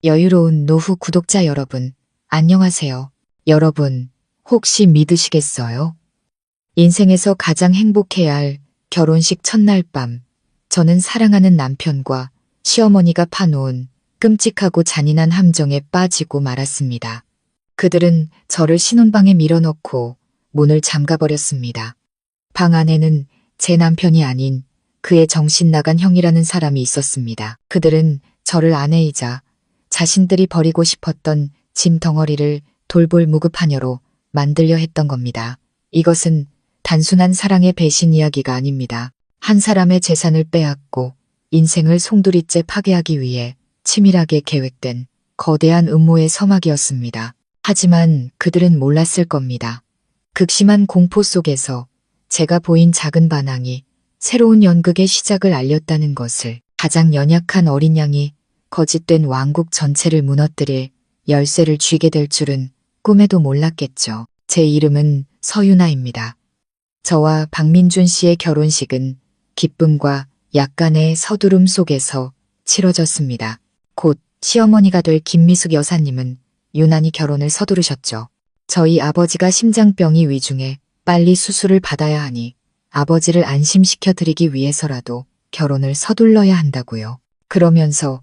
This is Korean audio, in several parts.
여유로운 노후 구독자 여러분, 안녕하세요. 여러분, 혹시 믿으시겠어요? 인생에서 가장 행복해야 할 결혼식 첫날 밤, 저는 사랑하는 남편과 시어머니가 파놓은 끔찍하고 잔인한 함정에 빠지고 말았습니다. 그들은 저를 신혼방에 밀어넣고 문을 잠가버렸습니다. 방 안에는 제 남편이 아닌 그의 정신 나간 형이라는 사람이 있었습니다. 그들은 저를 아내이자 자신들이 버리고 싶었던 짐 덩어리를 돌볼 무급하녀로 만들려 했던 겁니다. 이것은 단순한 사랑의 배신 이야기가 아닙니다. 한 사람의 재산을 빼앗고 인생을 송두리째 파괴하기 위해 치밀하게 계획된 거대한 음모의 서막이었습니다. 하지만 그들은 몰랐을 겁니다. 극심한 공포 속에서 제가 보인 작은 반항이 새로운 연극의 시작을 알렸다는 것을. 가장 연약한 어린 양이 거짓된 왕국 전체를 무너뜨릴 열쇠를 쥐게 될 줄은 꿈에도 몰랐겠죠. 제 이름은 서유나입니다. 저와 박민준 씨의 결혼식은 기쁨과 약간의 서두름 속에서 치러졌습니다. 곧 시어머니가 될 김미숙 여사님은 유난히 결혼을 서두르셨죠. 저희 아버지가 심장병이 위중해 빨리 수술을 받아야 하니 아버지를 안심시켜 드리기 위해서라도 결혼을 서둘러야 한다고요. 그러면서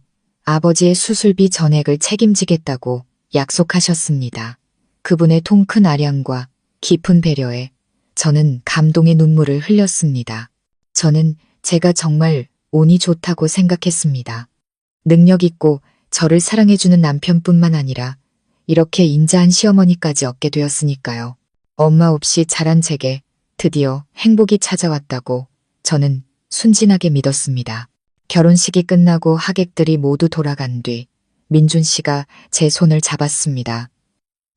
아버지의 수술비 전액을 책임지겠다고 약속하셨습니다. 그분의 통큰 아량과 깊은 배려에 저는 감동의 눈물을 흘렸습니다. 저는 제가 정말 운이 좋다고 생각했습니다. 능력 있고 저를 사랑해주는 남편뿐만 아니라 이렇게 인자한 시어머니까지 얻게 되었으니까요. 엄마 없이 자란 제게 드디어 행복이 찾아왔다고 저는 순진하게 믿었습니다. 결혼식이 끝나고 하객들이 모두 돌아간 뒤 민준 씨가 제 손을 잡았습니다.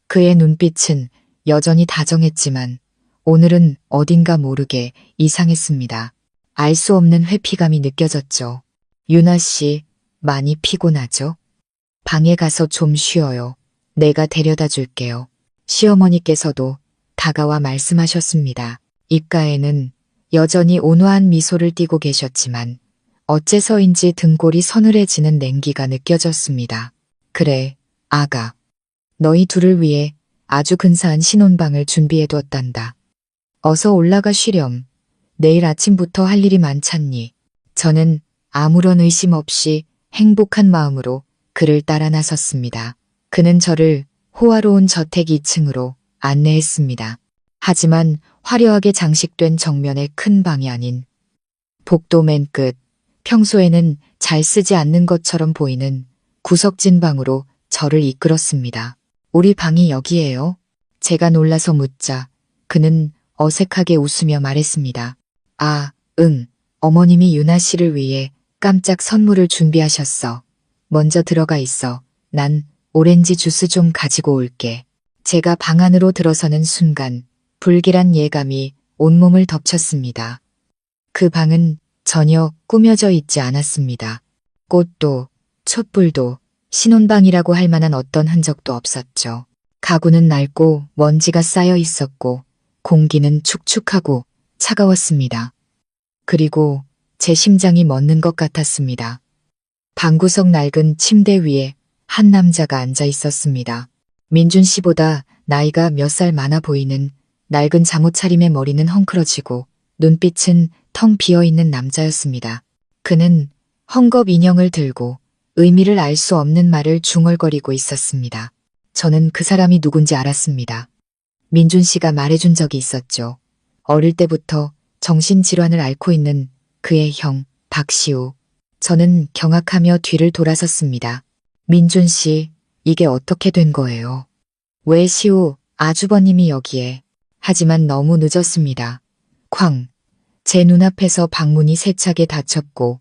그의 눈빛은 여전히 다정했지만 오늘은 어딘가 모르게 이상했습니다. 알 수 없는 회피감이 느껴졌죠. 유나 씨, 많이 피곤하죠? 방에 가서 좀 쉬어요. 내가 데려다 줄게요. 시어머니께서도 다가와 말씀하셨습니다. 입가에는 여전히 온화한 미소를 띠고 계셨지만 어째서인지 등골이 서늘해지는 냉기가 느껴졌습니다. 그래, 아가. 너희 둘을 위해 아주 근사한 신혼방을 준비해두었단다. 어서 올라가 쉬렴. 내일 아침부터 할 일이 많잖니. 저는 아무런 의심 없이 행복한 마음으로 그를 따라 나섰습니다. 그는 저를 호화로운 저택 2층으로 안내했습니다. 하지만 화려하게 장식된 정면의 큰 방이 아닌 복도 맨 끝, 평소에는 잘 쓰지 않는 것처럼 보이는 구석진 방으로 저를 이끌었습니다. 우리 방이 여기예요? 제가 놀라서 묻자 그는 어색하게 웃으며 말했습니다. 아, 응. 어머님이 유나 씨를 위해 깜짝 선물을 준비하셨어. 먼저 들어가 있어. 난 오렌지 주스 좀 가지고 올게. 제가 방 안으로 들어서는 순간 불길한 예감이 온몸을 덮쳤습니다. 그 방은 전혀 꾸며져 있지 않았습니다. 꽃도 촛불도 신혼방이라고 할 만한 어떤 흔적도 없었죠. 가구는 낡고 먼지가 쌓여 있었고 공기는 축축하고 차가웠습니다. 그리고 제 심장이 멎는 것 같았습니다. 방구석 낡은 침대 위에 한 남자가 앉아 있었습니다. 민준 씨보다 나이가 몇 살 많아 보이는 낡은 잠옷차림의 머리는 헝클어지고 눈빛은 텅 비어있는 남자였습니다. 그는 헝겊 인형을 들고 의미를 알 수 없는 말을 중얼거리고 있었습니다. 저는 그 사람이 누군지 알았습니다. 민준 씨가 말해준 적이 있었죠. 어릴 때부터 정신질환을 앓고 있는 그의 형 박시우. 저는 경악하며 뒤를 돌아섰습니다. 민준 씨, 이게 어떻게 된 거예요? 왜 시우 아주버님이 여기에? 하지만 너무 늦었습니다. 쾅! 제 눈앞에서 방문이 세차게 닫혔고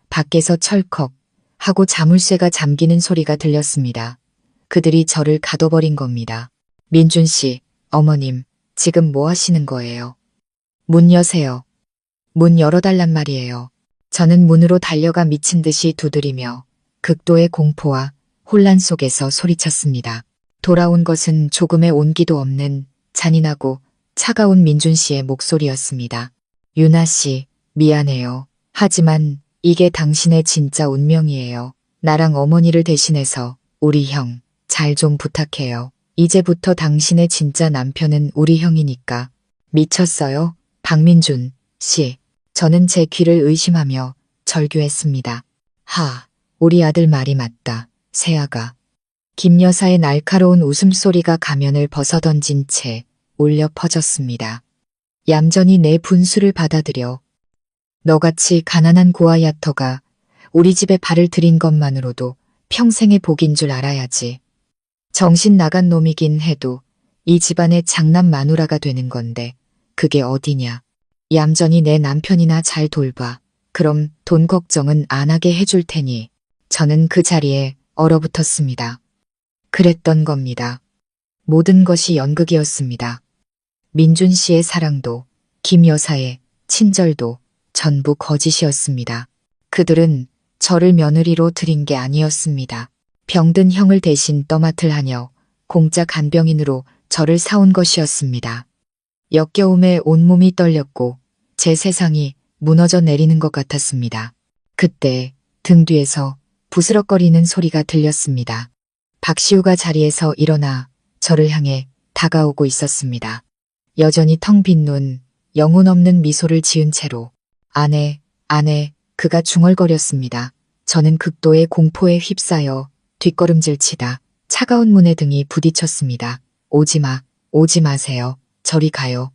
밖에서 철컥 하고 자물쇠가 잠기는 소리가 들렸습니다. 그들이 저를 가둬버린 겁니다. 민준 씨, 어머님, 지금 뭐 하시는 거예요? 문 여세요. 문 열어달란 말이에요. 저는 문으로 달려가 미친 듯이 두드리며 극도의 공포와 혼란 속에서 소리쳤습니다. 돌아온 것은 조금의 온기도 없는 잔인하고 차가운 민준 씨의 목소리였습니다. 유나 씨, 미안해요. 하지만 이게 당신의 진짜 운명이에요. 나랑 어머니를 대신해서 우리 형, 잘 좀 부탁해요. 이제부터 당신의 진짜 남편은 우리 형이니까. 미쳤어요? 박민준 씨. 저는 제 귀를 의심하며 절규했습니다. 하, 우리 아들 말이 맞다. 세아가. 김 여사의 날카로운 웃음소리가 가면을 벗어던진 채 울려 퍼졌습니다. 얌전히 내 분수를 받아들여. 너같이 가난한 고아야터가 우리 집에 발을 들인 것만으로도 평생의 복인 줄 알아야지. 정신 나간 놈이긴 해도 이 집안의 장남 마누라가 되는 건데 그게 어디냐. 얌전히 내 남편이나 잘 돌봐. 그럼 돈 걱정은 안 하게 해줄 테니. 저는 그 자리에 얼어붙었습니다. 그랬던 겁니다. 모든 것이 연극이었습니다. 민준 씨의 사랑도, 김 여사의 친절도 전부 거짓이었습니다. 그들은 저를 며느리로 들인 게 아니었습니다. 병든 형을 대신 떠맡을 하녀, 공짜 간병인으로 저를 사온 것이었습니다. 역겨움에 온몸이 떨렸고 제 세상이 무너져 내리는 것 같았습니다. 그때 등 뒤에서 부스럭거리는 소리가 들렸습니다. 박시우가 자리에서 일어나 저를 향해 다가오고 있었습니다. 여전히 텅 빈 눈, 영혼 없는 미소를 지은 채로 아내, 그가 중얼거렸습니다. 저는 극도의 공포에 휩싸여 뒷걸음질 치다 차가운 문에 등이 부딪혔습니다. 오지 마세요. 저리 가요.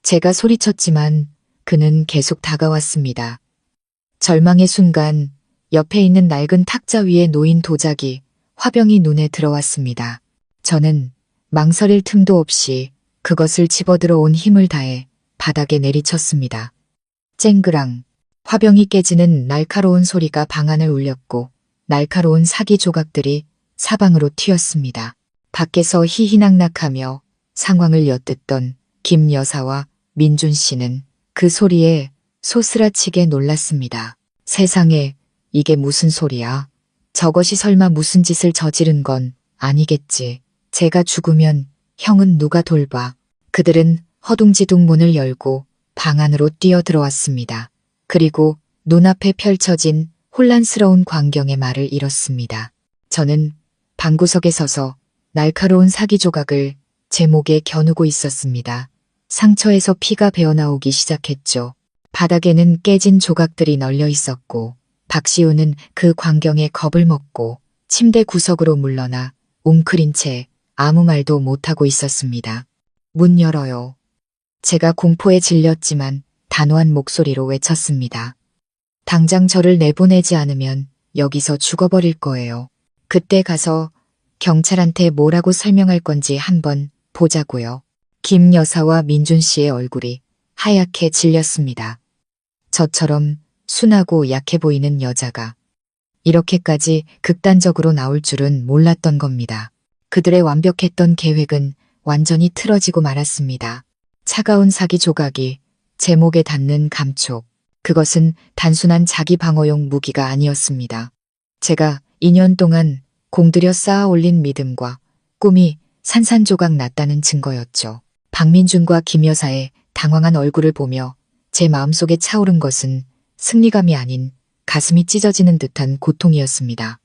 제가 소리쳤지만 그는 계속 다가왔습니다. 절망의 순간 옆에 있는 낡은 탁자 위에 놓인 도자기, 화병이 눈에 들어왔습니다. 저는 망설일 틈도 없이 그것을 집어들어 온 힘을 다해 바닥에 내리쳤습니다. 쨍그랑 화병이 깨지는 날카로운 소리가 방 안을 울렸고 날카로운 사기 조각들이 사방으로 튀었습니다. 밖에서 희희낙낙하며 상황을 엿듣던 김 여사와 민준 씨는 그 소리에 소스라치게 놀랐습니다. 세상에, 이게 무슨 소리야? 저것이 설마 무슨 짓을 저지른 건 아니겠지. 제가 죽으면 형은 누가 돌봐. 그들은 허둥지둥 문을 열고 방 안으로 뛰어들어왔습니다. 그리고 눈앞에 펼쳐진 혼란스러운 광경의 말을 잃었습니다. 저는 방구석에 서서 날카로운 사기 조각을 제 목에 겨누고 있었습니다. 상처에서 피가 배어나오기 시작했죠. 바닥에는 깨진 조각들이 널려 있었고 박시우는 그 광경에 겁을 먹고 침대 구석으로 물러나 웅크린 채 아무 말도 못하고 있었습니다. 문 열어요. 제가 공포에 질렸지만 단호한 목소리로 외쳤습니다. 당장 저를 내보내지 않으면 여기서 죽어버릴 거예요. 그때 가서 경찰한테 뭐라고 설명할 건지 한번 보자고요. 김 여사와 민준 씨의 얼굴이 하얗게 질렸습니다. 저처럼 순하고 약해 보이는 여자가 이렇게까지 극단적으로 나올 줄은 몰랐던 겁니다. 그들의 완벽했던 계획은 완전히 틀어지고 말았습니다. 차가운 사기 조각이 제 목에 닿는 감촉. 그것은 단순한 자기 방어용 무기가 아니었습니다. 제가 2년 동안 공들여 쌓아 올린 믿음과 꿈이 산산조각 났다는 증거였죠. 박민준과 김 여사의 당황한 얼굴을 보며 제 마음속에 차오른 것은 승리감이 아닌 가슴이 찢어지는 듯한 고통이었습니다.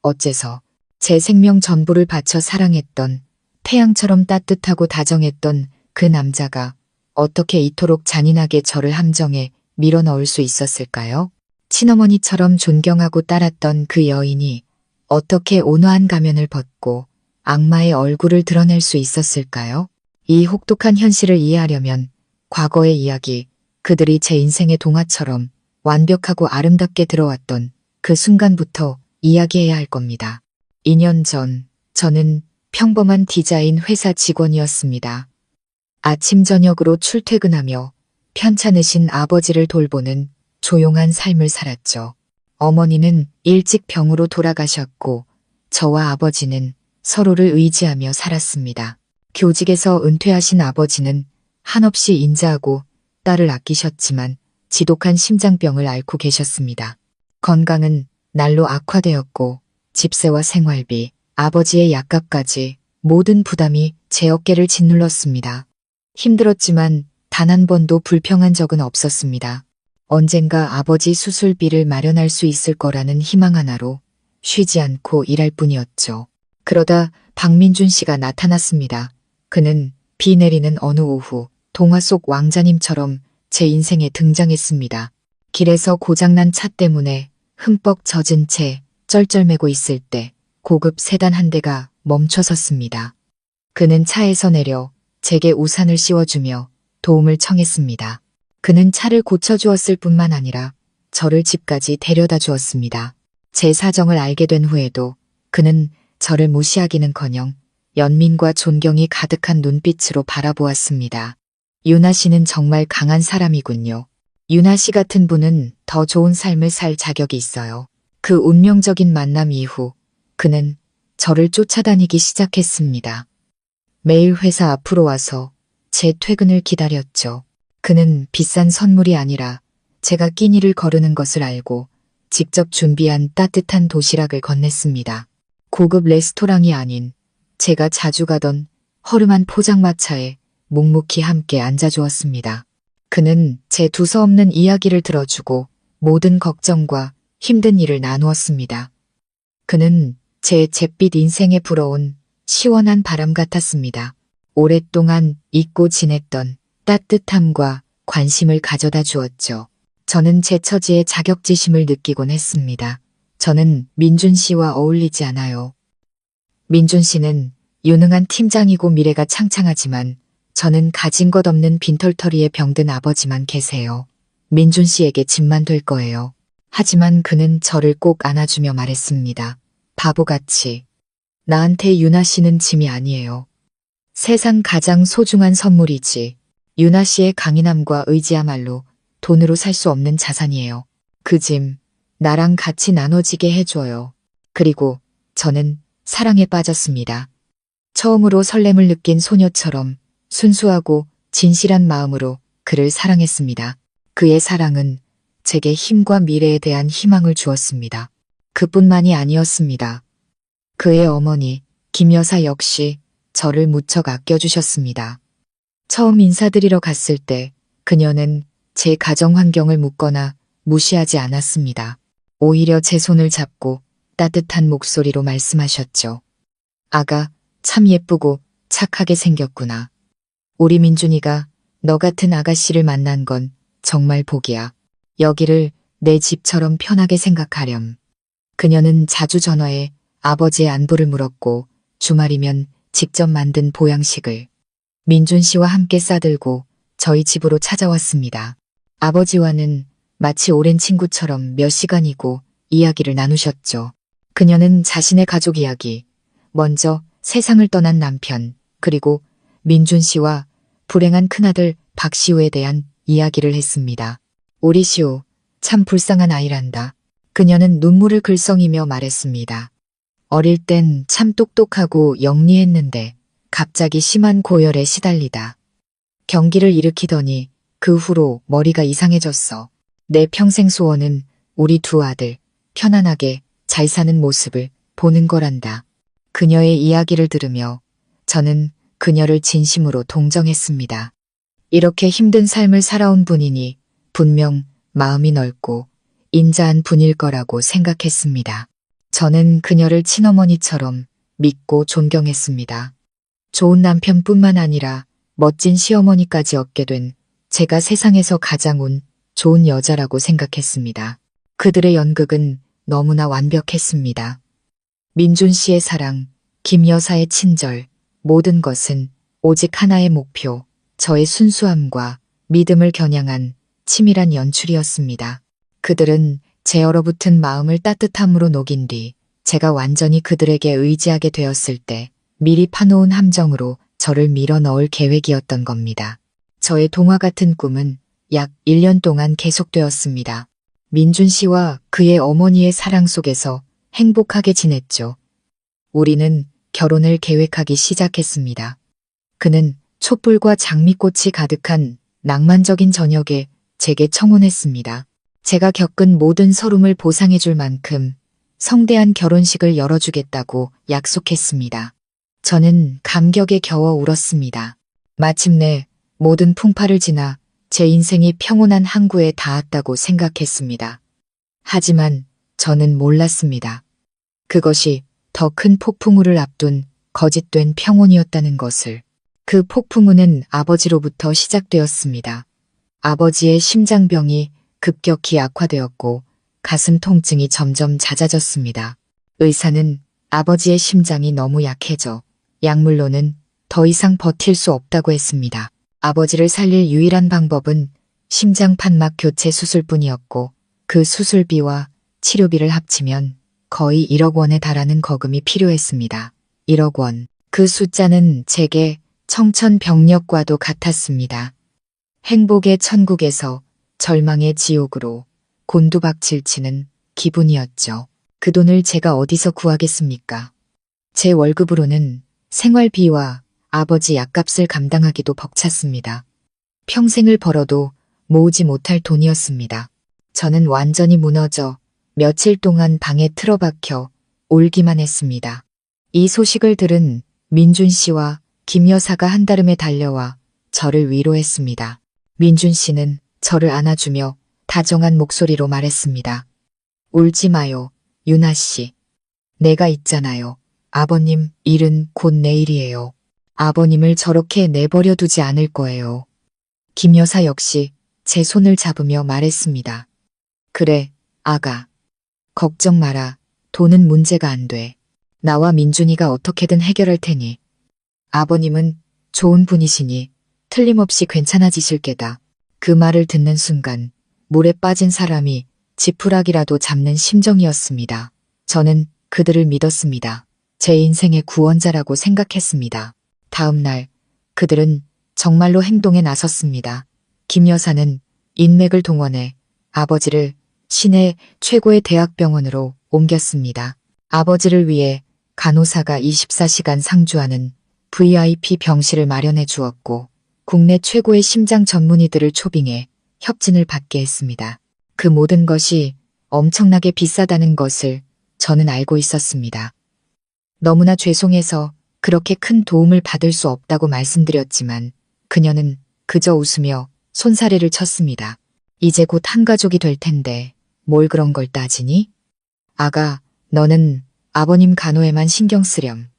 어째서 제 생명 전부를 바쳐 사랑했던 태양처럼 따뜻하고 다정했던 그 남자가 어떻게 이토록 잔인하게 저를 함정에 밀어넣을 수 있었을까요? 친어머니처럼 존경하고 따랐던 그 여인이 어떻게 온화한 가면을 벗고 악마의 얼굴을 드러낼 수 있었을까요? 이 혹독한 현실을 이해하려면 과거의 이야기, 그들이 제 인생의 동화처럼 완벽하고 아름답게 들어왔던 그 순간부터 이야기해야 할 겁니다. 2년 전 저는 평범한 디자인 회사 직원이었습니다. 아침 저녁으로 출퇴근하며 편찮으신 아버지를 돌보는 조용한 삶을 살았죠. 어머니는 일찍 병으로 돌아가셨고 저와 아버지는 서로를 의지하며 살았습니다. 교직에서 은퇴하신 아버지는 한없이 인자하고 딸을 아끼셨지만 지독한 심장병을 앓고 계셨습니다. 건강은 날로 악화되었고 집세와 생활비, 아버지의 약값까지 모든 부담이 제 어깨를 짓눌렀습니다. 힘들었지만 단 한 번도 불평한 적은 없었습니다. 언젠가 아버지 수술비를 마련할 수 있을 거라는 희망 하나로 쉬지 않고 일할 뿐이었죠. 그러다 박민준 씨가 나타났습니다. 그는 비 내리는 어느 오후 동화 속 왕자님처럼 제 인생에 등장했습니다. 길에서 고장난 차 때문에 흠뻑 젖은 채 쩔쩔매고 있을 때 고급 세단 한 대가 멈춰 섰습니다. 그는 차에서 내려 제게 우산을 씌워주며 도움을 청했습니다. 그는 차를 고쳐주었을 뿐만 아니라 저를 집까지 데려다 주었습니다. 제 사정을 알게 된 후에도 그는 저를 무시하기는커녕 연민과 존경이 가득한 눈빛으로 바라보았습니다. 유나 씨는 정말 강한 사람이군요. 유나 씨 같은 분은 더 좋은 삶을 살 자격이 있어요. 그 운명적인 만남 이후 그는 저를 쫓아다니기 시작했습니다. 매일 회사 앞으로 와서 제 퇴근을 기다렸죠. 그는 비싼 선물이 아니라 제가 끼니를 거르는 것을 알고 직접 준비한 따뜻한 도시락을 건넸습니다. 고급 레스토랑이 아닌 제가 자주 가던 허름한 포장마차에 묵묵히 함께 앉아주었습니다. 그는 제 두서없는 이야기를 들어주고 모든 걱정과 힘든 일을 나누었습니다. 그는 제 잿빛 인생에 불어온 시원한 바람 같았습니다. 오랫동안 잊고 지냈던 따뜻함과 관심을 가져다 주었죠. 저는 제 처지에 자격지심을 느끼곤 했습니다. 저는 민준 씨와 어울리지 않아요. 민준 씨는 유능한 팀장이고 미래가 창창하지만 저는 가진 것 없는 빈털터리에 병든 아버지만 계세요. 민준 씨에게 짐만 될 거예요. 하지만 그는 저를 꼭 안아주며 말했습니다. 바보같이. 나한테 유나 씨는 짐이 아니에요. 세상 가장 소중한 선물이지. 유나 씨의 강인함과 의지야말로 돈으로 살 수 없는 자산이에요. 그 짐, 나랑 같이 나눠지게 해줘요. 그리고 저는 사랑에 빠졌습니다. 처음으로 설렘을 느낀 소녀처럼 순수하고 진실한 마음으로 그를 사랑했습니다. 그의 사랑은 제게 힘과 미래에 대한 희망을 주었습니다. 그뿐만이 아니었습니다. 그의 어머니, 김 여사 역시 저를 무척 아껴주셨습니다. 처음 인사드리러 갔을 때 그녀는 제 가정 환경을 묻거나 무시하지 않았습니다. 오히려 제 손을 잡고 따뜻한 목소리로 말씀하셨죠. 아가, 참 예쁘고 착하게 생겼구나. 우리 민준이가 너 같은 아가씨를 만난 건 정말 복이야. 여기를 내 집처럼 편하게 생각하렴. 그녀는 자주 전화해 아버지의 안부를 물었고 주말이면 직접 만든 보양식을 민준 씨와 함께 싸들고 저희 집으로 찾아왔습니다. 아버지와는 마치 오랜 친구처럼 몇 시간이고 이야기를 나누셨죠. 그녀는 자신의 가족 이야기, 먼저 세상을 떠난 남편, 그리고 민준 씨와 불행한 큰아들 박시우에 대한 이야기를 했습니다. 우리 시우, 참 불쌍한 아이란다. 그녀는 눈물을 글썽이며 말했습니다. 어릴 땐 참 똑똑하고 영리했는데 갑자기 심한 고열에 시달리다. 경기를 일으키더니 그 후로 머리가 이상해졌어. 내 평생 소원은 우리 두 아들 편안하게 잘 사는 모습을 보는 거란다. 그녀의 이야기를 들으며 저는 그녀를 진심으로 동정했습니다. 이렇게 힘든 삶을 살아온 분이니 분명 마음이 넓고 인자한 분일 거라고 생각했습니다. 저는 그녀를 친어머니처럼 믿고 존경했습니다. 좋은 남편뿐만 아니라 멋진 시어머니까지 얻게 된 제가 세상에서 가장 운 좋은 여자라고 생각했습니다. 그들의 연극은 너무나 완벽했습니다. 민준 씨의 사랑, 김 여사의 친절, 모든 것은 오직 하나의 목표, 저의 순수함과 믿음을 겨냥한 치밀한 연출이었습니다. 그들은 제 얼어붙은 마음을 따뜻함으로 녹인 뒤 제가 완전히 그들에게 의지하게 되었을 때 미리 파놓은 함정으로 저를 밀어 넣을 계획이었던 겁니다. 저의 동화 같은 꿈은 약 1년 동안 계속되었습니다. 민준 씨와 그의 어머니의 사랑 속에서 행복하게 지냈죠. 우리는 결혼을 계획하기 시작했습니다. 그는 촛불과 장미꽃이 가득한 낭만적인 저녁에 제게 청혼했습니다. 제가 겪은 모든 서름을 보상해줄 만큼 성대한 결혼식을 열어주겠다고 약속했습니다. 저는 감격에 겨워 울었습니다. 마침내 모든 풍파를 지나 제 인생이 평온한 항구에 닿았다고 생각했습니다. 하지만 저는 몰랐습니다. 그것이 더 큰 폭풍우를 앞둔 거짓된 평온이었다는 것을. 그 폭풍우는 아버지로부터 시작되었습니다. 아버지의 심장병이 급격히 악화되었고 가슴 통증이 점점 잦아졌습니다. 의사는 아버지의 심장이 너무 약해져 약물로는 더 이상 버틸 수 없다고 했습니다. 아버지를 살릴 유일한 방법은 심장 판막 교체 수술뿐이었고 그 수술비와 치료비를 합치면 거의 1억 원에 달하는 거금이 필요했습니다. 1억 원. 그 숫자는 제게 청천벽력과도 같았습니다. 행복의 천국에서 절망의 지옥으로 곤두박질치는 기분이었죠. 그 돈을 제가 어디서 구하겠습니까? 제 월급으로는 생활비와 아버지 약값을 감당하기도 벅찼습니다. 평생을 벌어도 모으지 못할 돈이었습니다. 저는 완전히 무너져 며칠 동안 방에 틀어박혀 울기만 했습니다. 이 소식을 들은 민준 씨와 김 여사가 한달음에 달려와 저를 위로했습니다. 민준 씨는 저를 안아주며 다정한 목소리로 말했습니다. 울지 마요, 유나 씨. 내가 있잖아요. 아버님 일은 곧 내일이에요. 아버님을 저렇게 내버려 두지 않을 거예요. 김 여사 역시 제 손을 잡으며 말했습니다. 그래, 아가. 걱정 마라. 돈은 문제가 안 돼. 나와 민준이가 어떻게든 해결할 테니. 아버님은 좋은 분이시니 틀림없이 괜찮아지실 게다. 그 말을 듣는 순간 물에 빠진 사람이 지푸라기라도 잡는 심정이었습니다. 저는 그들을 믿었습니다. 제 인생의 구원자라고 생각했습니다. 다음 날 그들은 정말로 행동에 나섰습니다. 김 여사는 인맥을 동원해 아버지를 시내 최고의 대학병원으로 옮겼습니다. 아버지를 위해 간호사가 24시간 상주하는 VIP 병실을 마련해 주었고 국내 최고의 심장 전문의들을 초빙해 협진을 받게 했습니다. 그 모든 것이 엄청나게 비싸다는 것을 저는 알고 있었습니다. 너무나 죄송해서 그렇게 큰 도움을 받을 수 없다고 말씀드렸지만 그녀는 그저 웃으며 손사래를 쳤습니다. 이제 곧 한 가족이 될 텐데 뭘 그런 걸 따지니? 아가, 너는 아버님 간호에만 신경 쓰렴.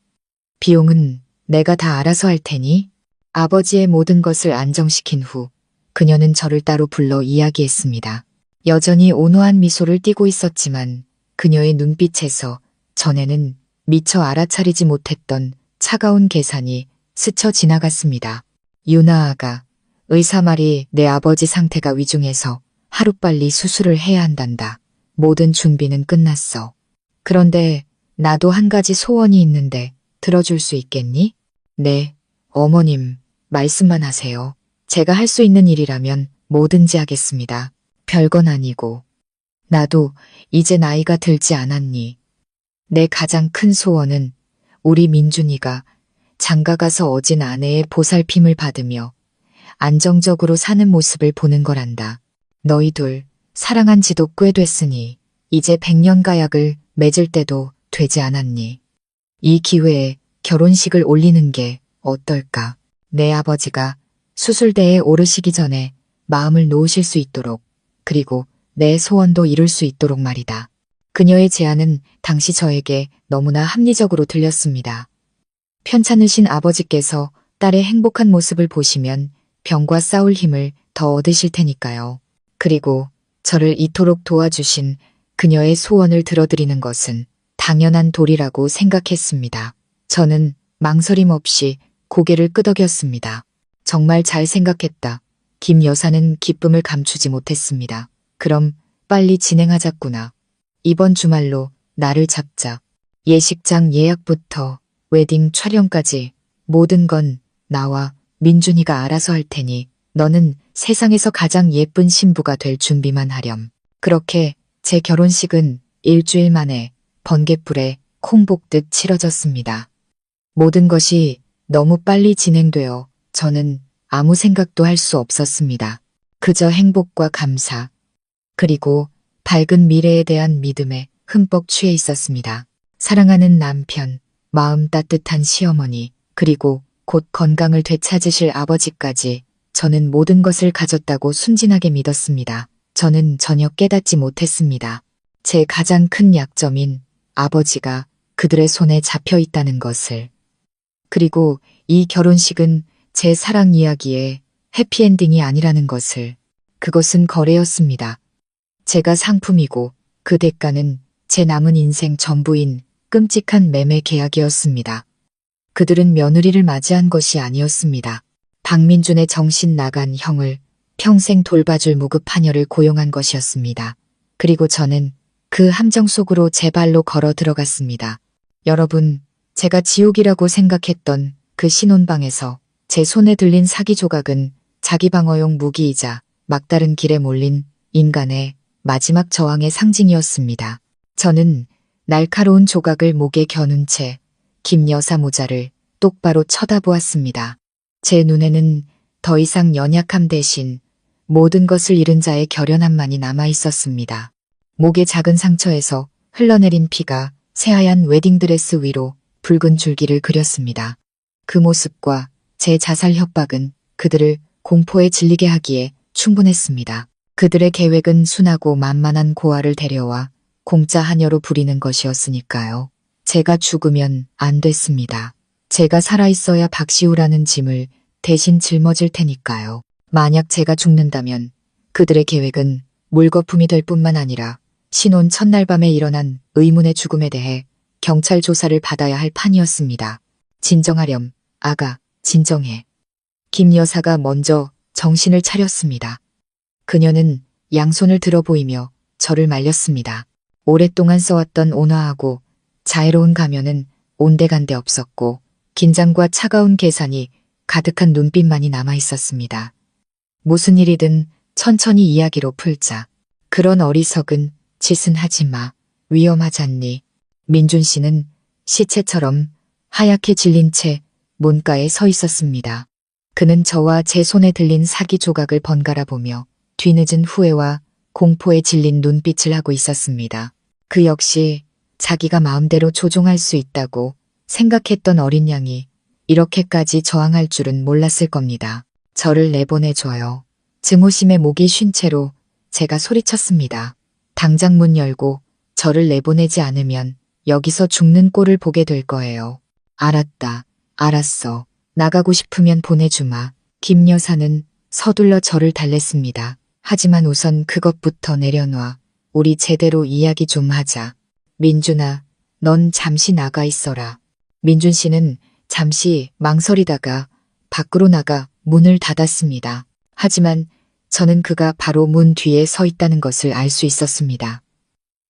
비용은 내가 다 알아서 할 테니? 아버지의 모든 것을 안정시킨 후 그녀는 저를 따로 불러 이야기했습니다. 여전히 온화한 미소를 띠고 있었지만 그녀의 눈빛에서 전에는 미처 알아차리지 못했던 차가운 계산이 스쳐 지나갔습니다. 유나 아가, 의사 말이 내 아버지 상태가 위중해서 하루빨리 수술을 해야 한단다. 모든 준비는 끝났어. 그런데 나도 한 가지 소원이 있는데 들어줄 수 있겠니? 네, 어머님, 말씀만 하세요. 제가 할 수 있는 일이라면 뭐든지 하겠습니다. 별건 아니고. 나도 이제 나이가 들지 않았니? 내 가장 큰 소원은 우리 민준이가 장가가서 어진 아내의 보살핌을 받으며 안정적으로 사는 모습을 보는 거란다. 너희 둘 사랑한 지도 꽤 됐으니 이제 백년가약을 맺을 때도 되지 않았니? 이 기회에 결혼식을 올리는 게 어떨까? 내 아버지가 수술대에 오르시기 전에 마음을 놓으실 수 있도록 그리고 내 소원도 이룰 수 있도록 말이다. 그녀의 제안은 당시 저에게 너무나 합리적으로 들렸습니다. 편찮으신 아버지께서 딸의 행복한 모습을 보시면 병과 싸울 힘을 더 얻으실 테니까요. 그리고 저를 이토록 도와주신 그녀의 소원을 들어드리는 것은 당연한 도리라고 생각했습니다. 저는 망설임 없이 고개를 끄덕였습니다. 정말 잘 생각했다. 김 여사는 기쁨을 감추지 못했습니다. 그럼 빨리 진행하자꾸나. 이번 주말로 날을 잡자. 예식장 예약부터 웨딩 촬영까지 모든 건 나와 민준이가 알아서 할 테니 너는 세상에서 가장 예쁜 신부가 될 준비만 하렴. 그렇게 제 결혼식은 일주일 만에 번갯불에 콩 볶듯 치러졌습니다. 모든 것이 너무 빨리 진행되어 저는 아무 생각도 할 수 없었습니다. 그저 행복과 감사, 그리고 밝은 미래에 대한 믿음에 흠뻑 취해 있었습니다. 사랑하는 남편, 마음 따뜻한 시어머니, 그리고 곧 건강을 되찾으실 아버지까지 저는 모든 것을 가졌다고 순진하게 믿었습니다. 저는 전혀 깨닫지 못했습니다. 제 가장 큰 약점인 아버지가 그들의 손에 잡혀 있다는 것을. 그리고 이 결혼식은 제 사랑 이야기의 해피엔딩이 아니라는 것을. 그것은 거래였습니다. 제가 상품이고 그 대가는 제 남은 인생 전부인 끔찍한 매매 계약이었습니다. 그들은 며느리를 맞이한 것이 아니었습니다. 박민준의 정신 나간 형을 평생 돌봐줄 무급하녀를 고용한 것이었습니다. 그리고 저는 그 함정 속으로 제 발로 걸어 들어갔습니다. 여러분, 제가 지옥이라고 생각했던 그 신혼방에서 제 손에 들린 사기 조각은 자기 방어용 무기이자 막다른 길에 몰린 인간의 마지막 저항의 상징이었습니다. 저는 날카로운 조각을 목에 겨눈 채 김 여사 모자를 똑바로 쳐다보았습니다. 제 눈에는 더 이상 연약함 대신 모든 것을 잃은 자의 결연함만이 남아 있었습니다. 목의 작은 상처에서 흘러내린 피가 새하얀 웨딩드레스 위로 붉은 줄기를 그렸습니다. 그 모습과 제 자살 협박은 그들을 공포에 질리게 하기에 충분했습니다. 그들의 계획은 순하고 만만한 고아를 데려와 공짜 하녀로 부리는 것이었으니까요. 제가 죽으면 안 됐습니다. 제가 살아있어야 박시우라는 짐을 대신 짊어질 테니까요. 만약 제가 죽는다면 그들의 계획은 물거품이 될 뿐만 아니라 신혼 첫날 밤에 일어난 의문의 죽음에 대해 경찰 조사를 받아야 할 판이었습니다. 진정하렴, 아가, 진정해. 김 여사가 먼저 정신을 차렸습니다. 그녀는 양손을 들어 보이며 저를 말렸습니다. 오랫동안 써왔던 온화하고 자애로운 가면은 온데간데 없었고 긴장과 차가운 계산이 가득한 눈빛만이 남아 있었습니다. 무슨 일이든 천천히 이야기로 풀자. 그런 어리석은 짓은 하지 마. 위험하잖니. 민준 씨는 시체처럼 하얗게 질린 채 문가에 서 있었습니다. 그는 저와 제 손에 들린 사기 조각을 번갈아 보며 뒤늦은 후회와 공포에 질린 눈빛을 하고 있었습니다. 그 역시 자기가 마음대로 조종할 수 있다고 생각했던 어린 양이 이렇게까지 저항할 줄은 몰랐을 겁니다. 저를 내보내줘요. 증오심에 목이 쉰 채로 제가 소리쳤습니다. 당장 문 열고 저를 내보내지 않으면 여기서 죽는 꼴을 보게 될 거예요. 알았다. 알았어. 나가고 싶으면 보내주마. 김 여사는 서둘러 저를 달랬습니다. 하지만 우선 그것부터 내려놔. 우리 제대로 이야기 좀 하자. 민준아, 넌 잠시 나가 있어라. 민준 씨는 잠시 망설이다가 밖으로 나가 문을 닫았습니다. 하지만 저는 그가 바로 문 뒤에 서 있다는 것을 알 수 있었습니다.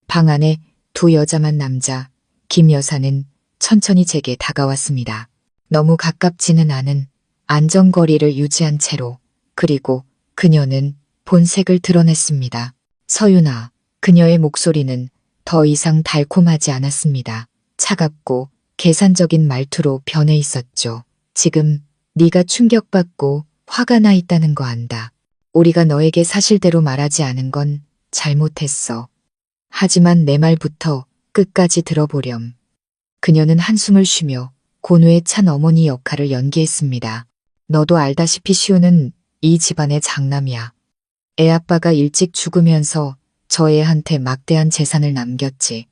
방 안에 두 여자만 남자, 김 여사는 천천히 제게 다가왔습니다. 너무 가깝지는 않은 안전거리를 유지한 채로. 그리고 그녀는 본색을 드러냈습니다. 서윤아, 그녀의 목소리는 더 이상 달콤하지 않았습니다. 차갑고 계산적인 말투로 변해 있었죠. 지금 네가 충격받고 화가 나 있다는 거 안다. 우리가 너에게 사실대로 말하지 않은 건 잘못했어. 하지만 내 말부터 끝까지 들어보렴. 그녀는 한숨을 쉬며 고뇌에 찬 어머니 역할을 연기했습니다. 너도 알다시피 시우는 이 집안의 장남이야. 애 아빠가 일찍 죽으면서 저 애한테 막대한 재산을 남겼지.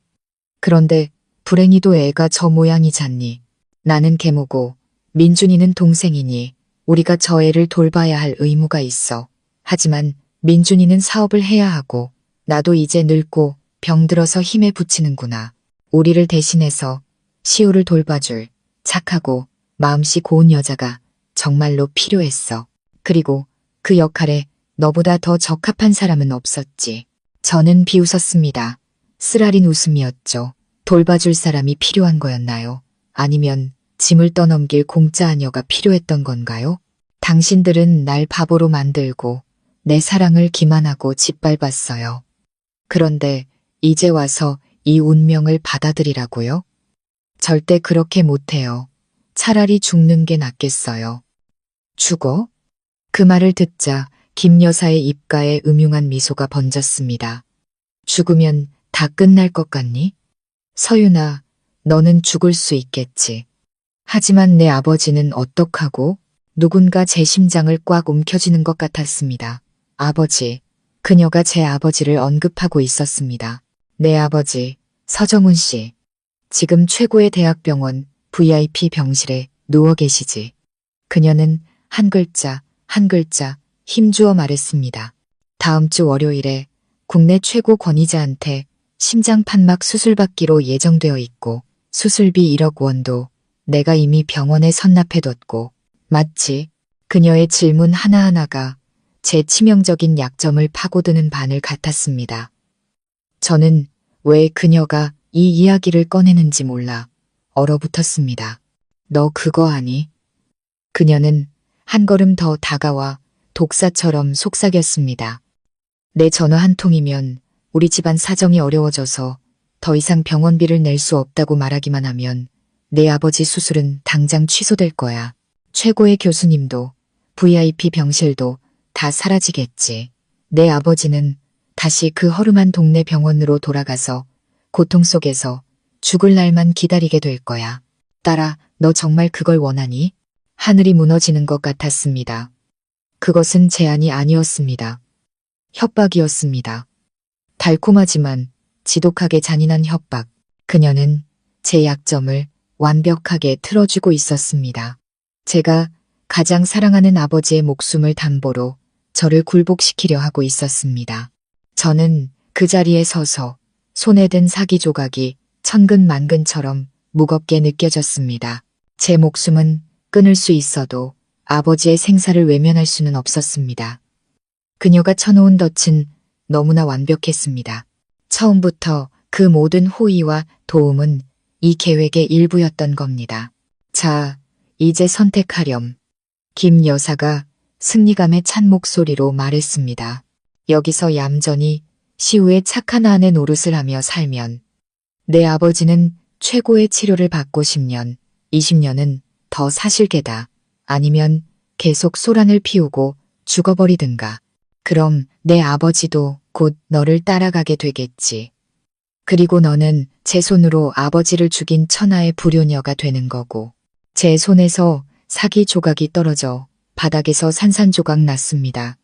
그런데 불행히도 애가 저 모양이잖니. 나는 계모고 민준이는 동생이니 우리가 저 애를 돌봐야 할 의무가 있어. 하지만 민준이는 사업을 해야 하고 나도 이제 늙고 병들어서 힘에 부치는구나. 우리를 대신해서 시우를 돌봐줄 착하고 마음씨 고운 여자가 정말로 필요했어. 그리고 그 역할에 너보다 더 적합한 사람은 없었지. 저는 비웃었습니다. 쓰라린 웃음이었죠. 돌봐줄 사람이 필요한 거였나요? 아니면 짐을 떠넘길 공짜 아녀가 필요했던 건가요? 당신들은 날 바보로 만들고 내 사랑을 기만하고 짓밟았어요. 그런데 이제 와서 이 운명을 받아들이라고요? 절대 그렇게 못해요. 차라리 죽는 게 낫겠어요. 죽어? 그 말을 듣자 김 여사의 입가에 음흉한 미소가 번졌습니다. 죽으면 다 끝날 것 같니? 서윤아, 너는 죽을 수 있겠지. 하지만 내 아버지는 어떡하고? 누군가 제 심장을 꽉 움켜쥐는 것 같았습니다. 아버지. 그녀가 제 아버지를 언급하고 있었습니다. 내 아버지, 서정훈 씨. 지금 최고의 대학병원 VIP 병실에 누워 계시지. 그녀는 한 글자 한 글자 힘주어 말했습니다. 다음 주 월요일에 국내 최고 권위자한테 심장 판막 수술받기로 예정되어 있고 수술비 1억 원도 내가 이미 병원에 선납해뒀고. 맞지? 그녀의 질문 하나하나가 제 치명적인 약점을 파고드는 바늘 같았습니다. 저는 왜 그녀가 이 이야기를 꺼내는지 몰라 얼어붙었습니다. 너 그거 아니? 그녀는 한 걸음 더 다가와 독사처럼 속삭였습니다. 내 전화 한 통이면 우리 집안 사정이 어려워져서 더 이상 병원비를 낼 수 없다고 말하기만 하면 내 아버지 수술은 당장 취소될 거야. 최고의 교수님도 VIP 병실도 다 사라지겠지. 내 아버지는 다시 그 허름한 동네 병원으로 돌아가서 고통 속에서 죽을 날만 기다리게 될 거야. 딸아, 너 정말 그걸 원하니? 하늘이 무너지는 것 같았습니다. 그것은 제안이 아니었습니다. 협박이었습니다. 달콤하지만 지독하게 잔인한 협박. 그녀는 제 약점을 완벽하게 틀어주고 있었습니다. 제가 가장 사랑하는 아버지의 목숨을 담보로 저를 굴복시키려 하고 있었습니다. 저는 그 자리에 서서 손에 든 사기 조각이 천근만근처럼 무겁게 느껴졌습니다. 제 목숨은 끊을 수 있어도 아버지의 생사를 외면할 수는 없었습니다. 그녀가 쳐놓은 덫은 너무나 완벽했습니다. 처음부터 그 모든 호의와 도움은 이 계획의 일부였던 겁니다. 자, 이제 선택하렴. 김 여사가 승리감에 찬 목소리로 말했습니다. 여기서 얌전히 시우의 착한 아내 노릇을 하며 살면 내 아버지는 최고의 치료를 받고 10년, 20년은 더 사실 게다. 아니면 계속 소란을 피우고 죽어버리든가. 그럼 내 아버지도 곧 너를 따라가게 되겠지. 그리고 너는 제 손으로 아버지를 죽인 천하의 불효녀가 되는 거고. 제 손에서 사기 조각이 떨어져 바닥에서 산산조각 났습니다.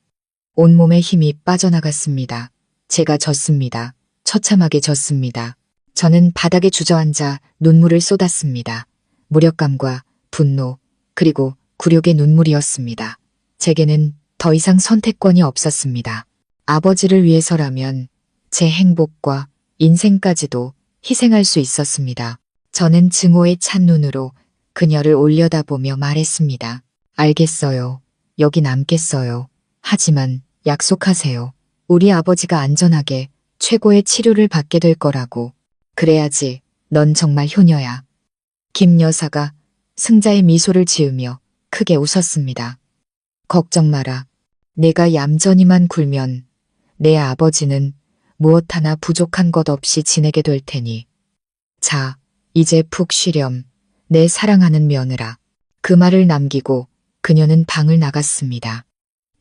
온몸에 힘이 빠져나갔습니다. 제가 졌습니다. 처참하게 졌습니다. 저는 바닥에 주저앉아 눈물을 쏟았습니다. 무력감과 분노, 그리고 굴욕의 눈물이었습니다. 제게는 더 이상 선택권이 없었습니다. 아버지를 위해서라면 제 행복과 인생까지도 희생할 수 있었습니다. 저는 증오에 찬 눈으로 그녀를 올려다보며 말했습니다. 알겠어요. 여기 남겠어요. 하지만 약속하세요. 우리 아버지가 안전하게 최고의 치료를 받게 될 거라고. 그래야지 넌 정말 효녀야. 김 여사가 승자의 미소를 지으며 크게 웃었습니다. 걱정 마라. 내가 얌전히만 굴면 내 아버지는 무엇 하나 부족한 것 없이 지내게 될 테니. 자, 이제 푹 쉬렴. 내 사랑하는 며느라. 그 말을 남기고 그녀는 방을 나갔습니다.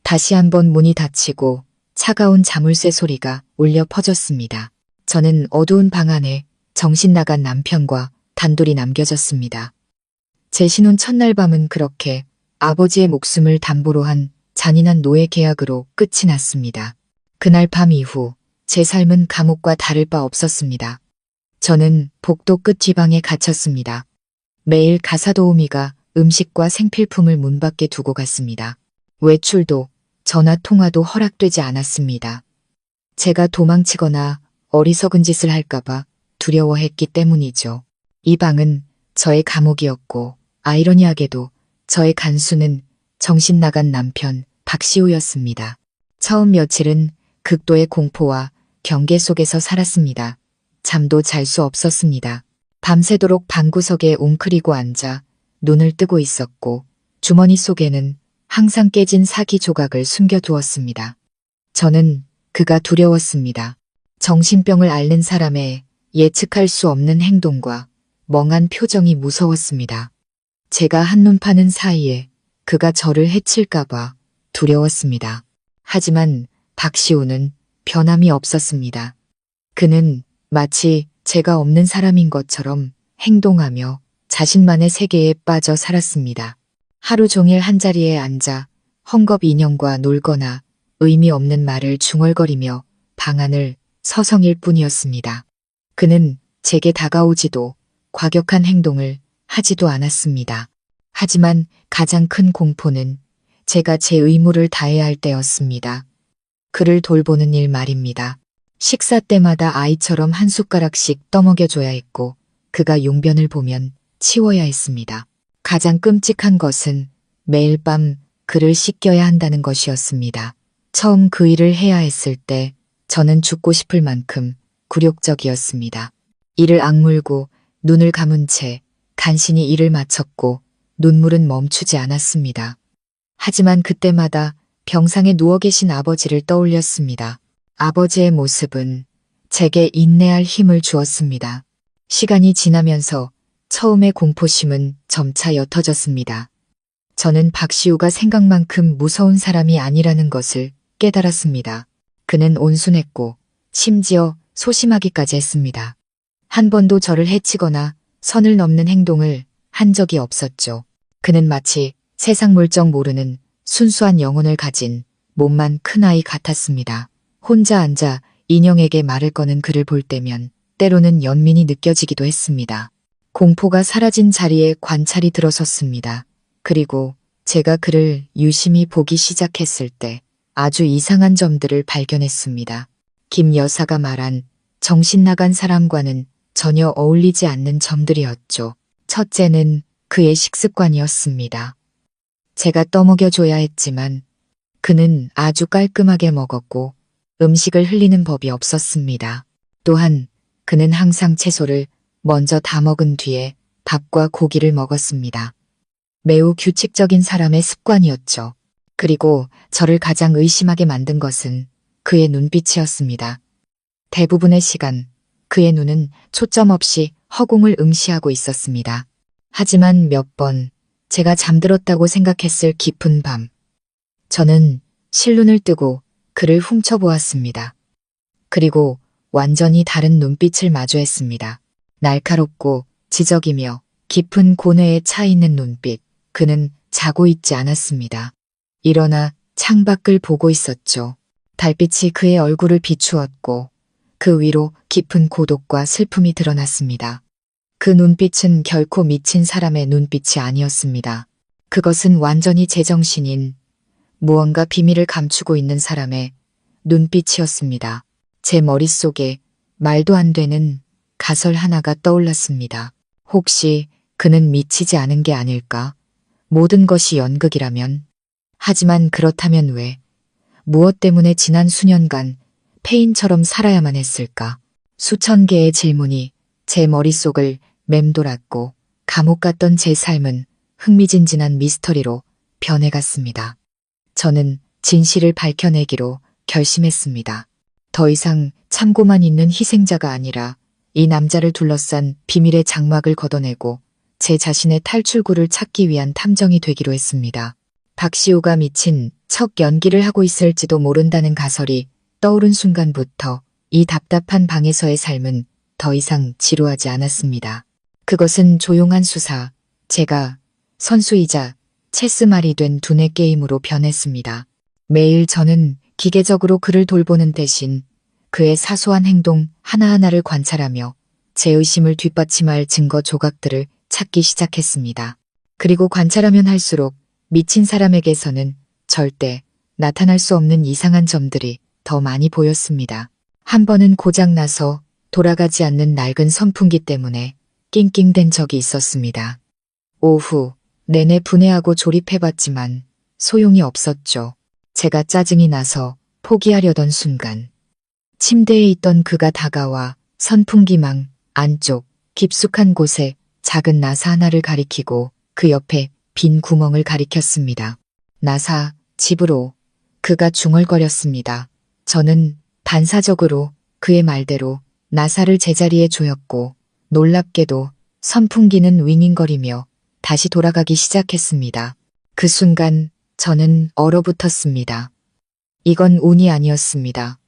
다시 한번 문이 닫히고 차가운 자물쇠 소리가 울려 퍼졌습니다. 저는 어두운 방 안에 정신 나간 남편과 단둘이 남겨졌습니다. 제 신혼 첫날 밤은 그렇게 아버지의 목숨을 담보로 한 잔인한 노예 계약으로 끝이 났습니다. 그날 밤 이후 제 삶은 감옥과 다를 바 없었습니다. 저는 복도 끝 뒷방에 갇혔습니다. 매일 가사도우미가 음식과 생필품을 문 밖에 두고 갔습니다. 외출도 전화 통화도 허락되지 않았습니다. 제가 도망치거나 어리석은 짓을 할까봐 두려워했기 때문이죠. 이 방은 저의 감옥이었고 아이러니하게도 저의 간수는 정신 나간 남편 박시우였습니다. 처음 며칠은 극도의 공포와 경계 속에서 살았습니다. 잠도 잘 수 없었습니다. 밤새도록 방구석에 웅크리고 앉아 눈을 뜨고 있었고 주머니 속에는 항상 깨진 사기 조각을 숨겨두었습니다. 저는 그가 두려웠습니다. 정신병을 앓는 사람의 예측할 수 없는 행동과 멍한 표정이 무서웠습니다. 제가 한눈 파는 사이에 그가 저를 해칠까봐 두려웠습니다. 하지만 박시우는 변함이 없었습니다. 그는 마치 제가 없는 사람인 것처럼 행동하며 자신만의 세계에 빠져 살았습니다. 하루 종일 한자리에 앉아 헝겊 인형과 놀거나 의미 없는 말을 중얼거리며 방안을 서성일 뿐이었습니다. 그는 제게 다가오지도 과격한 행동을 하지도 않았습니다. 하지만 가장 큰 공포는 제가 제 의무를 다해야 할 때였습니다. 그를 돌보는 일 말입니다. 식사 때마다 아이처럼 한 숟가락씩 떠먹여줘야 했고 그가 용변을 보면 치워야 했습니다. 가장 끔찍한 것은 매일 밤 그를 씻겨야 한다는 것이었습니다. 처음 그 일을 해야 했을 때 저는 죽고 싶을 만큼 굴욕적이었습니다. 이를 악물고 눈을 감은 채 간신히 일을 마쳤고 눈물은 멈추지 않았습니다. 하지만 그때마다 병상에 누워 계신 아버지를 떠올렸습니다. 아버지의 모습은 제게 인내할 힘을 주었습니다. 시간이 지나면서 처음의 공포심은 점차 옅어졌습니다. 저는 박시우가 생각만큼 무서운 사람이 아니라는 것을 깨달았습니다. 그는 온순했고 심지어 소심하기까지 했습니다. 한 번도 저를 해치거나 선을 넘는 행동을 한 적이 없었죠. 그는 마치 세상 물정 모르는 순수한 영혼을 가진 몸만 큰 아이 같았습니다. 혼자 앉아 인형에게 말을 거는 그를 볼 때면 때로는 연민이 느껴지기도 했습니다. 공포가 사라진 자리에 관찰이 들어섰습니다. 그리고 제가 그를 유심히 보기 시작했을 때 아주 이상한 점들을 발견했습니다. 김 여사가 말한 정신 나간 사람과는 전혀 어울리지 않는 점들이었죠. 첫째는 그의 식습관이었습니다. 제가 떠먹여줘야 했지만 그는 아주 깔끔하게 먹었고 음식을 흘리는 법이 없었습니다. 또한 그는 항상 채소를 먼저 다 먹은 뒤에 밥과 고기를 먹었습니다. 매우 규칙적인 사람의 습관이었죠. 그리고 저를 가장 의심하게 만든 것은 그의 눈빛이었습니다. 대부분의 시간 그의 눈은 초점 없이 허공을 응시하고 있었습니다. 하지만 몇 번 제가 잠들었다고 생각했을 깊은 밤, 저는 실눈을 뜨고 그를 훔쳐보았습니다. 그리고 완전히 다른 눈빛을 마주했습니다. 날카롭고 지적이며 깊은 고뇌에 차 있는 눈빛. 그는 자고 있지 않았습니다. 일어나 창밖을 보고 있었죠. 달빛이 그의 얼굴을 비추었고 그 위로 깊은 고독과 슬픔이 드러났습니다. 그 눈빛은 결코 미친 사람의 눈빛이 아니었습니다. 그것은 완전히 제정신인 무언가 비밀을 감추고 있는 사람의 눈빛이었습니다. 제 머릿속에 말도 안 되는 가설 하나가 떠올랐습니다. 혹시 그는 미치지 않은 게 아닐까? 모든 것이 연극이라면? 하지만 그렇다면 왜? 무엇 때문에 지난 수년간 폐인처럼 살아야만 했을까? 수천 개의 질문이 제 머릿속을 맴돌았고 감옥 같던 제 삶은 흥미진진한 미스터리로 변해갔습니다. 저는 진실을 밝혀내기로 결심했습니다. 더 이상 참고만 있는 희생자가 아니라 이 남자를 둘러싼 비밀의 장막을 걷어내고 제 자신의 탈출구를 찾기 위한 탐정이 되기로 했습니다. 박시우가 미친 척 연기를 하고 있을지도 모른다는 가설이 떠오른 순간부터 이 답답한 방에서의 삶은 더 이상 지루하지 않았습니다. 그것은 조용한 수사, 제가 선수이자 체스말이 된 두뇌 게임으로 변했습니다. 매일 저는 기계적으로 그를 돌보는 대신 그의 사소한 행동 하나하나를 관찰하며 제 의심을 뒷받침할 증거 조각들을 찾기 시작했습니다. 그리고 관찰하면 할수록 미친 사람에게서는 절대 나타날 수 없는 이상한 점들이 더 많이 보였습니다. 한 번은 고장나서 돌아가지 않는 낡은 선풍기 때문에 낑낑댄 적이 있었습니다. 오후 내내 분해하고 조립해봤지만 소용이 없었죠. 제가 짜증이 나서 포기하려던 순간 침대에 있던 그가 다가와 선풍기망 안쪽 깊숙한 곳에 작은 나사 하나를 가리키고 그 옆에 빈 구멍을 가리켰습니다. 나사, 집으로. 그가 중얼거렸습니다. 저는 반사적으로 그의 말대로 나사를 제자리에 조였고 놀랍게도 선풍기는 윙윙거리며 다시 돌아가기 시작했습니다. 그 순간 저는 얼어붙었습니다. 이건 운이 아니었습니다.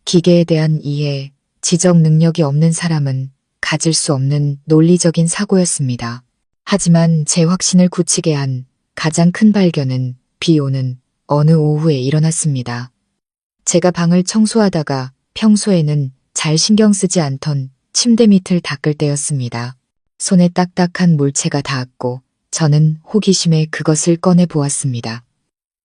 기계에 대한 이해, 지적 능력이 없는 사람은 가질 수 없는 논리적인 사고였습니다. 하지만 제 확신을 굳히게 한 가장 큰 발견은 비 오는 어느 오후에 일어났습니다. 제가 방을 청소하다가 평소에는 잘 신경 쓰지 않던 침대 밑을 닦을 때였습니다. 손에 딱딱한 물체가 닿았고 저는 호기심에 그것을 꺼내 보았습니다.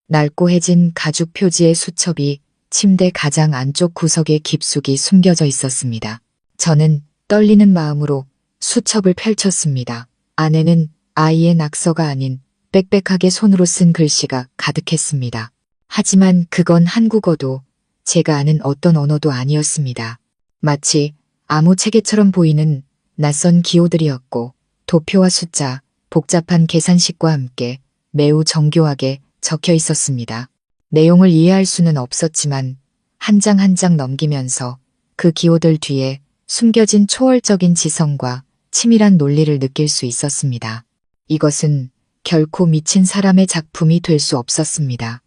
낡고해진 가죽 표지의 수첩이 침대 가장 안쪽 구석에 깊숙이 숨겨져 있었습니다. 저는 떨리는 마음으로 수첩을 펼쳤습니다. 안에는 아이의 낙서가 아닌 빽빽하게 손으로 쓴 글씨가 가득했습니다. 하지만 그건 한국어도 제가 아는 어떤 언어도 아니었습니다. 마치 아무 체계처럼 보이는 낯선 기호들이었고 도표와 숫자, 복잡한 계산식과 함께 매우 정교하게 적혀 있었습니다. 내용을 이해할 수는 없었지만 한 장 한 장 넘기면서 그 기호들 뒤에 숨겨진 초월적인 지성과 치밀한 논리를 느낄 수 있었습니다. 이것은 결코 미친 사람의 작품이 될 수 없었습니다.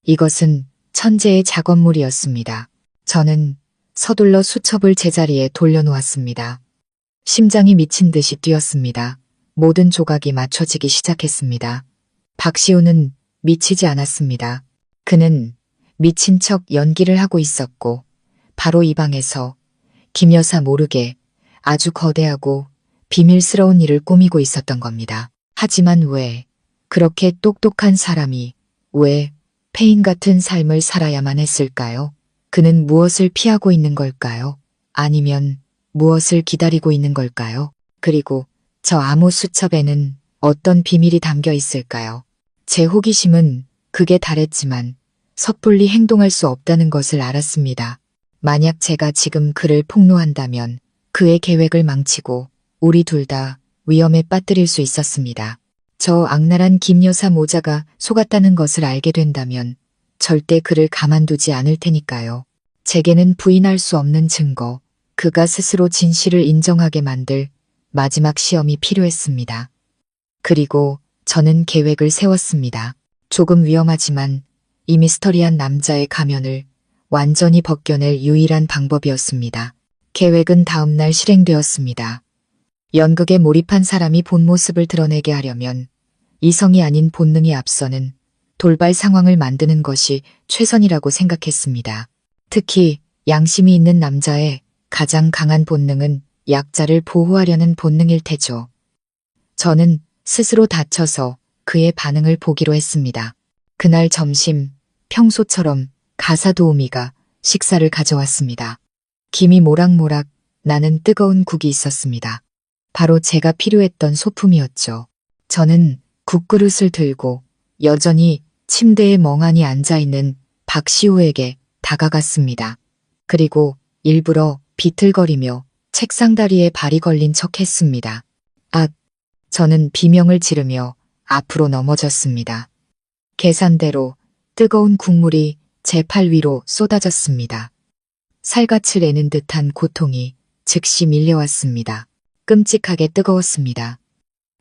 이것은 천재의 작업물이었습니다. 저는 서둘러 수첩을 제자리에 돌려놓았습니다. 심장이 미친 듯이 뛰었습니다. 모든 조각이 맞춰지기 시작했습니다. 박시우는 미치지 않았습니다. 그는 미친 척 연기를 하고 있었고 바로 이 방에서 김 여사 모르게 아주 거대하고 비밀스러운 일을 꾸미고 있었던 겁니다. 하지만 왜 그렇게 똑똑한 사람이 왜 페인 같은 삶을 살아야만 했을까요? 그는 무엇을 피하고 있는 걸까요? 아니면 무엇을 기다리고 있는 걸까요? 그리고 저 암호 수첩에는 어떤 비밀이 담겨 있을까요? 제 호기심은 극에 달했지만 섣불리 행동할 수 없다는 것을 알았습니다. 만약 제가 지금 그를 폭로한다면 그의 계획을 망치고 우리 둘 다 위험에 빠뜨릴 수 있었습니다. 저 악랄한 김 여사 모자가 속았다는 것을 알게 된다면 절대 그를 가만두지 않을 테니까요. 제게는 부인할 수 없는 증거, 그가 스스로 진실을 인정하게 만들 마지막 시험이 필요했습니다. 그리고 저는 계획을 세웠습니다. 조금 위험하지만 이 미스터리한 남자의 가면을 완전히 벗겨낼 유일한 방법이었습니다. 계획은 다음 날 실행되었습니다. 연극에 몰입한 사람이 본 모습을 드러내게 하려면 이성이 아닌 본능이 앞서는 돌발 상황을 만드는 것이 최선이라고 생각했습니다. 특히 양심이 있는 남자의 가장 강한 본능은 약자를 보호하려는 본능일 테죠. 저는 스스로 다쳐서 그의 반응을 보기로 했습니다. 그날 점심 평소처럼 가사 도우미가 식사를 가져왔습니다. 김이 모락모락 나는 뜨거운 국이 있었습니다. 바로 제가 필요했던 소품이었죠. 저는 국그릇을 들고 여전히 침대에 멍하니 앉아있는 박시우에게 다가갔습니다. 그리고 일부러 비틀거리며 책상 다리에 발이 걸린 척 했습니다. 저는 비명을 지르며 앞으로 넘어졌습니다. 계산대로 뜨거운 국물이 제 팔 위로 쏟아졌습니다. 살갗을 애는 듯한 고통이 즉시 밀려왔습니다. 끔찍하게 뜨거웠습니다.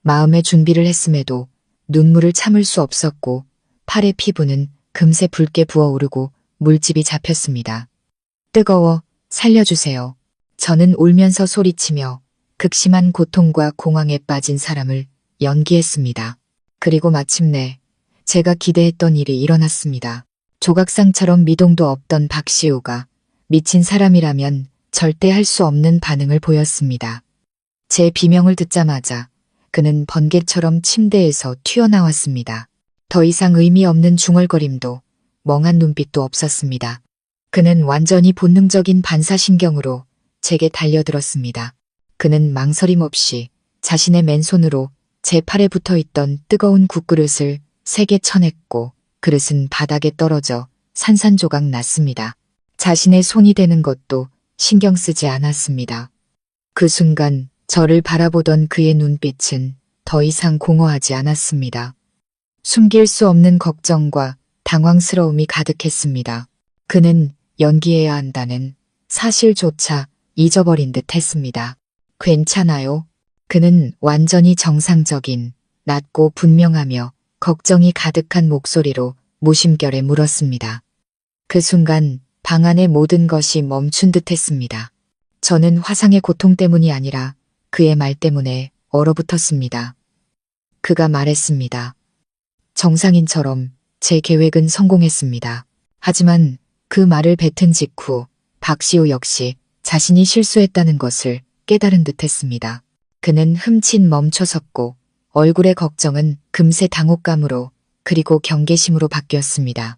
마음의 준비를 했음에도 눈물을 참을 수 없었고 팔의 피부는 금세 붉게 부어오르고 물집이 잡혔습니다. 뜨거워, 살려주세요. 저는 울면서 소리치며 극심한 고통과 공황에 빠진 사람을 연기했습니다. 그리고 마침내 제가 기대했던 일이 일어났습니다. 조각상처럼 미동도 없던 박시우가 미친 사람이라면 절대 할 수 없는 반응을 보였습니다. 제 비명을 듣자마자 그는 번개처럼 침대에서 튀어나왔습니다. 더 이상 의미 없는 중얼거림도 멍한 눈빛도 없었습니다. 그는 완전히 본능적인 반사신경으로 제게 달려들었습니다. 그는 망설임 없이 자신의 맨손으로 제 팔에 붙어있던 뜨거운 국그릇을 세게 쳐냈고 그릇은 바닥에 떨어져 산산조각 났습니다. 자신의 손이 되는 것도 신경 쓰지 않았습니다. 그 순간 저를 바라보던 그의 눈빛은 더 이상 공허하지 않았습니다. 숨길 수 없는 걱정과 당황스러움이 가득했습니다. 그는 연기해야 한다는 사실조차 잊어버린 듯 했습니다. 괜찮아요? 그는 완전히 정상적인, 낮고 분명하며 걱정이 가득한 목소리로 무심결에 물었습니다. 그 순간 방 안의 모든 것이 멈춘 듯 했습니다. 저는 화상의 고통 때문이 아니라 그의 말 때문에 얼어붙었습니다. 그가 말했습니다. 정상인처럼 제 계획은 성공했습니다. 하지만 그 말을 뱉은 직후 박시우 역시 자신이 실수했다는 것을 깨달은 듯 했습니다. 그는 흠칫 멈춰섰고 얼굴의 걱정은 금세 당혹감으로 그리고 경계심으로 바뀌었습니다.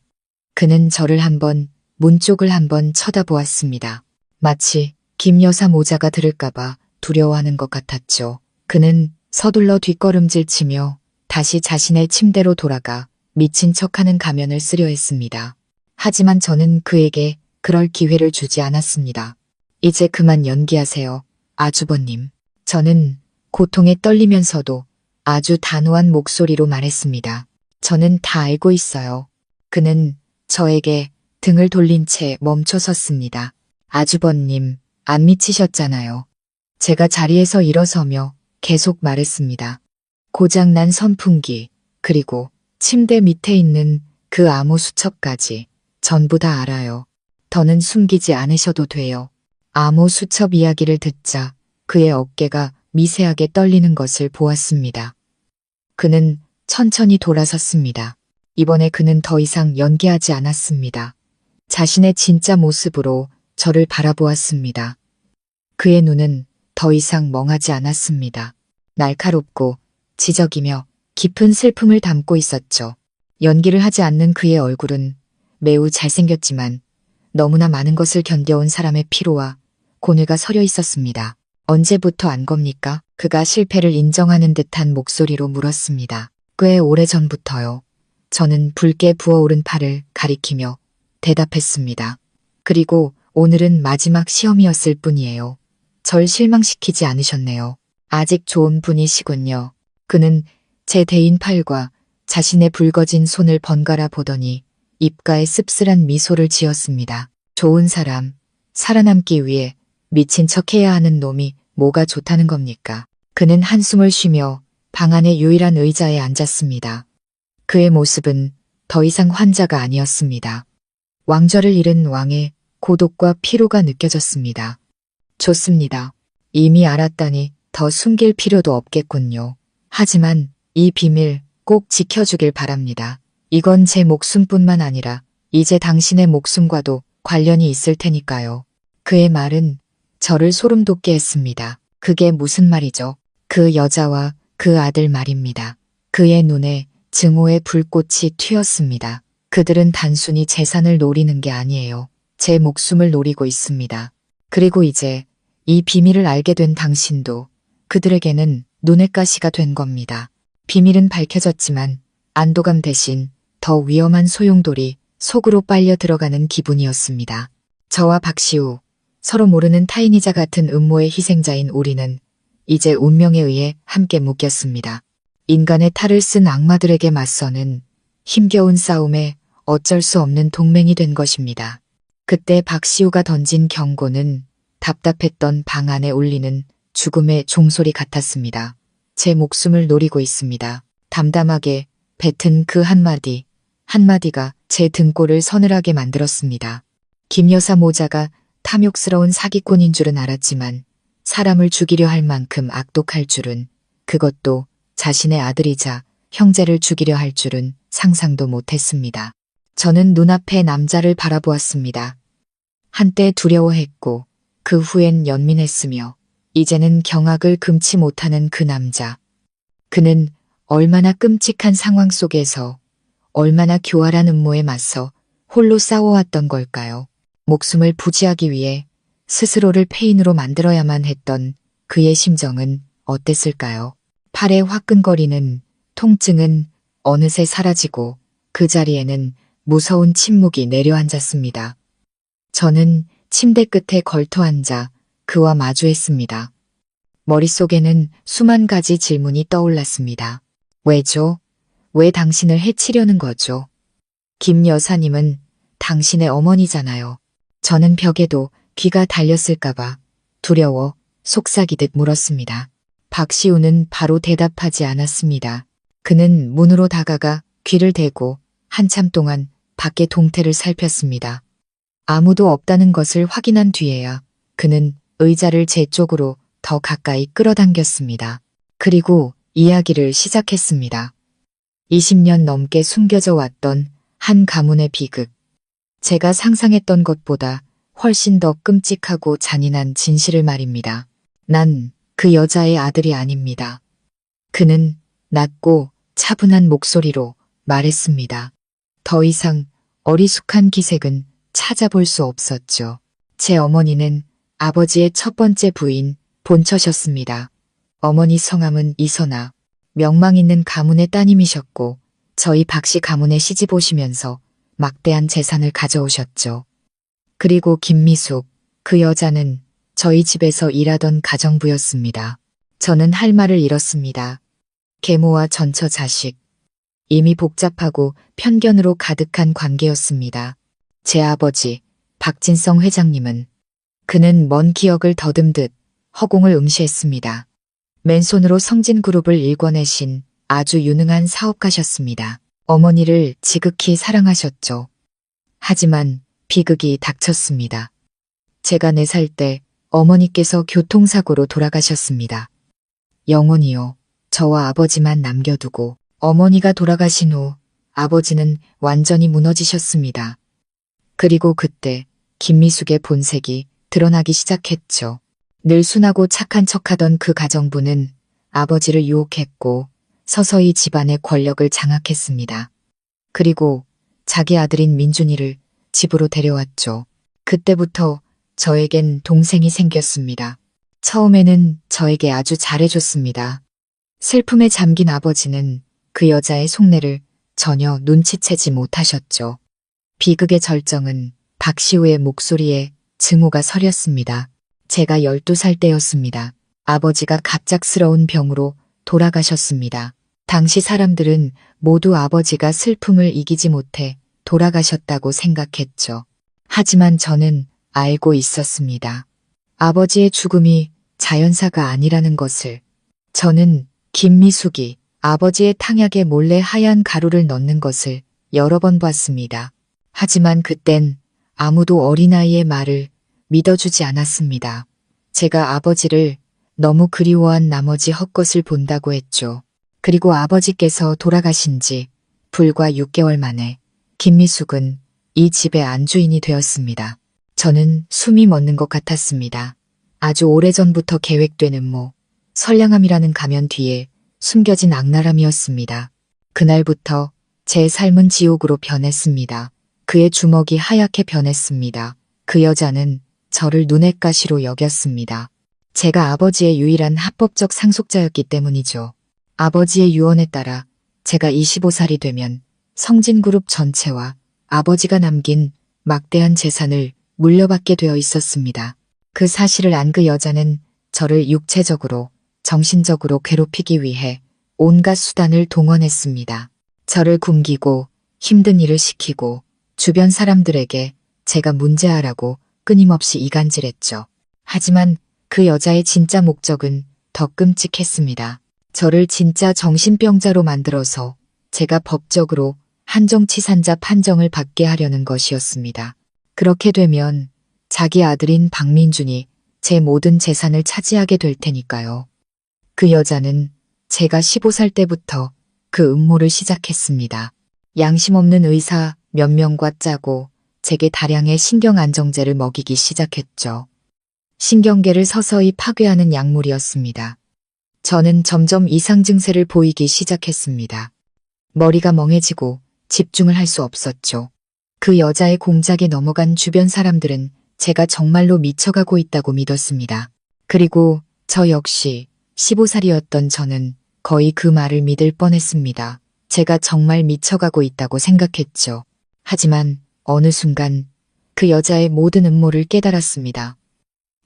그는 저를 한번, 문 쪽을 한번 쳐다보았습니다. 마치 김 여사 모자가 들을까봐 두려워하는 것 같았죠. 그는 서둘러 뒷걸음질 치며 다시 자신의 침대로 돌아가 미친 척하는 가면을 쓰려 했습니다. 하지만 저는 그에게 그럴 기회를 주지 않았습니다. 이제 그만 연기하세요, 아주버님. 저는 고통에 떨리면서도 아주 단호한 목소리로 말했습니다. 저는 다 알고 있어요. 그는 저에게 등을 돌린 채 멈춰 섰습니다. 아주버님, 안 미치셨잖아요. 제가 자리에서 일어서며 계속 말했습니다. 고장난 선풍기, 그리고 침대 밑에 있는 그 암호 수첩까지 전부 다 알아요. 더는 숨기지 않으셔도 돼요. 암호 수첩 이야기를 듣자 그의 어깨가 미세하게 떨리는 것을 보았습니다. 그는 천천히 돌아섰습니다. 이번에 그는 더 이상 연기하지 않았습니다. 자신의 진짜 모습으로 저를 바라보았습니다. 그의 눈은 더 이상 멍하지 않았습니다. 날카롭고 지적이며 깊은 슬픔을 담고 있었죠. 연기를 하지 않는 그의 얼굴은 매우 잘생겼지만 너무나 많은 것을 견뎌온 사람의 피로와 고뇌가 서려 있었습니다. 언제부터 안 겁니까? 그가 실패를 인정하는 듯한 목소리로 물었습니다. 꽤 오래전부터요. 저는 붉게 부어오른 팔을 가리키며 대답했습니다. 그리고 오늘은 마지막 시험이었을 뿐이에요. 절 실망시키지 않으셨네요. 아직 좋은 분이시군요. 그는 제 대인 팔과 자신의 붉어진 손을 번갈아 보더니 입가에 씁쓸한 미소를 지었습니다. 좋은 사람, 살아남기 위해 미친 척해야 하는 놈이 뭐가 좋다는 겁니까? 그는 한숨을 쉬며 방 안의 유일한 의자에 앉았습니다. 그의 모습은 더 이상 환자가 아니었습니다. 왕좌를 잃은 왕의 고독과 피로가 느껴졌습니다. 좋습니다. 이미 알았다니 더 숨길 필요도 없겠군요. 하지만 이 비밀 꼭 지켜주길 바랍니다. 이건 제 목숨뿐만 아니라 이제 당신의 목숨과도 관련이 있을 테니까요. 그의 말은 저를 소름 돋게 했습니다. 그게 무슨 말이죠? 그 여자와 그 아들 말입니다. 그의 눈에 증오의 불꽃이 튀었습니다. 그들은 단순히 재산을 노리는 게 아니에요. 제 목숨을 노리고 있습니다. 그리고 이제 이 비밀을 알게 된 당신도 그들에게는 눈의 가시가 된 겁니다. 비밀은 밝혀졌지만 안도감 대신 더 위험한 소용돌이 속으로 빨려 들어가는 기분이었습니다. 저와 박시우, 서로 모르는 타인이자 같은 음모의 희생자인 우리는 이제 운명에 의해 함께 묶였습니다. 인간의 탈을 쓴 악마들에게 맞서는 힘겨운 싸움에 어쩔 수 없는 동맹이 된 것입니다. 그때 박시우가 던진 경고는 답답했던 방 안에 울리는 죽음의 종소리 같았습니다. 제 목숨을 노리고 있습니다. 담담하게 뱉은 그 한마디가 제 등골을 서늘하게 만들었습니다. 김 여사 모자가 탐욕스러운 사기꾼인 줄은 알았지만 사람을 죽이려 할 만큼 악독할 줄은, 그것도 자신의 아들이자 형제를 죽이려 할 줄은 상상도 못했습니다. 저는 눈앞의 남자를 바라보았습니다. 한때 두려워했고 그 후엔 연민했으며 이제는 경악을 금치 못하는 그 남자. 그는 얼마나 끔찍한 상황 속에서 얼마나 교활한 음모에 맞서 홀로 싸워왔던 걸까요? 목숨을 부지하기 위해 스스로를 폐인으로 만들어야만 했던 그의 심정은 어땠을까요? 팔에 화끈거리는 통증은 어느새 사라지고 그 자리에는 무서운 침묵이 내려앉았습니다. 저는 침대 끝에 걸터앉아 그와 마주했습니다. 머릿속에는 수만 가지 질문이 떠올랐습니다. 왜죠? 왜 당신을 해치려는 거죠? 김 여사님은 당신의 어머니잖아요. 저는 벽에도 귀가 달렸을까봐 두려워 속삭이듯 물었습니다. 박시우는 바로 대답하지 않았습니다. 그는 문으로 다가가 귀를 대고 한참 동안 밖의 동태를 살폈습니다. 아무도 없다는 것을 확인한 뒤에야 그는 의자를 제 쪽으로 더 가까이 끌어당겼습니다. 그리고 이야기를 시작했습니다. 20년 넘게 숨겨져 왔던 한 가문의 비극. 제가 상상했던 것보다 훨씬 더 끔찍하고 잔인한 진실을 말입니다. 난 그 여자의 아들이 아닙니다. 그는 낮고 차분한 목소리로 말했습니다. 더 이상 어리숙한 기색은 찾아볼 수 없었죠. 제 어머니는 아버지의 첫 번째 부인 본처셨습니다. 어머니 성함은 이선아, 명망 있는 가문의 따님이셨고 저희 박씨 가문에 시집 오시면서 막대한 재산을 가져오셨죠. 그리고 김미숙, 그 여자는 저희 집에서 일하던 가정부였습니다. 저는 할 말을 잃었습니다. 계모와 전처 자식. 이미 복잡하고 편견으로 가득한 관계였습니다. 제 아버지, 박진성 회장님은 그는 먼 기억을 더듬듯 허공을 응시했습니다. 맨손으로 성진그룹을 일궈내신 아주 유능한 사업가셨습니다. 어머니를 지극히 사랑하셨죠. 하지만 비극이 닥쳤습니다. 제가 4살 때 어머니께서 교통사고로 돌아가셨습니다. 영원히요. 저와 아버지만 남겨두고 어머니가 돌아가신 후 아버지는 완전히 무너지셨습니다. 그리고 그때 김미숙의 본색이 드러나기 시작했죠. 늘 순하고 착한 척하던 그 가정부는 아버지를 유혹했고 서서히 집안의 권력을 장악했습니다. 그리고 자기 아들인 민준이를 집으로 데려왔죠. 그때부터 저에겐 동생이 생겼습니다. 처음에는 저에게 아주 잘해줬습니다. 슬픔에 잠긴 아버지는 그 여자의 속내를 전혀 눈치채지 못하셨죠. 비극의 절정은 박시우의 목소리에 증오가 서렸습니다. 제가 12살 때였습니다. 아버지가 갑작스러운 병으로 돌아가셨습니다. 당시 사람들은 모두 아버지가 슬픔을 이기지 못해 돌아가셨다고 생각했죠. 하지만 저는 알고 있었습니다. 아버지의 죽음이 자연사가 아니라는 것을. 저는 김미숙이 아버지의 탕약에 몰래 하얀 가루를 넣는 것을 여러 번 봤습니다. 하지만 그땐 아무도 어린아이의 말을 믿어주지 않았습니다. 제가 아버지를 너무 그리워한 나머지 헛것을 본다고 했죠. 그리고 아버지께서 돌아가신 지 불과 6개월 만에 김미숙은 이 집의 안주인이 되었습니다. 저는 숨이 멎는 것 같았습니다. 아주 오래전부터 계획된 음모, 선량함이라는 가면 뒤에 숨겨진 악랄함이었습니다. 그날부터 제 삶은 지옥으로 변했습니다. 그의 주먹이 하얗게 변했습니다. 그 여자는 저를 눈엣 가시로 여겼습니다. 제가 아버지의 유일한 합법적 상속자였기 때문이죠. 아버지의 유언에 따라 제가 25살이 되면 성진그룹 전체와 아버지가 남긴 막대한 재산을 물려받게 되어 있었습니다. 그 사실을 안 그 여자는 저를 육체적으로, 정신적으로 괴롭히기 위해 온갖 수단을 동원했습니다. 저를 굶기고 힘든 일을 시키고 주변 사람들에게 제가 문제아라고 끊임없이 이간질했죠. 하지만 그 여자의 진짜 목적은 더 끔찍했습니다. 저를 진짜 정신병자로 만들어서 제가 법적으로 한정치산자 판정을 받게 하려는 것이었습니다. 그렇게 되면 자기 아들인 박민준이 제 모든 재산을 차지하게 될 테니까요. 그 여자는 제가 15살 때부터 그 음모를 시작했습니다. 양심 없는 의사 몇 명과 짜고 제게 다량의 신경안정제를 먹이기 시작했죠. 신경계를 서서히 파괴하는 약물이었습니다. 저는 점점 이상 증세를 보이기 시작했습니다. 머리가 멍해지고 집중을 할 수 없었죠. 그 여자의 공작에 넘어간 주변 사람들은 제가 정말로 미쳐가고 있다고 믿었습니다. 그리고 저 역시 15살이었던 저는 거의 그 말을 믿을 뻔했습니다. 제가 정말 미쳐가고 있다고 생각했죠. 하지만 어느 순간 그 여자의 모든 음모를 깨달았습니다.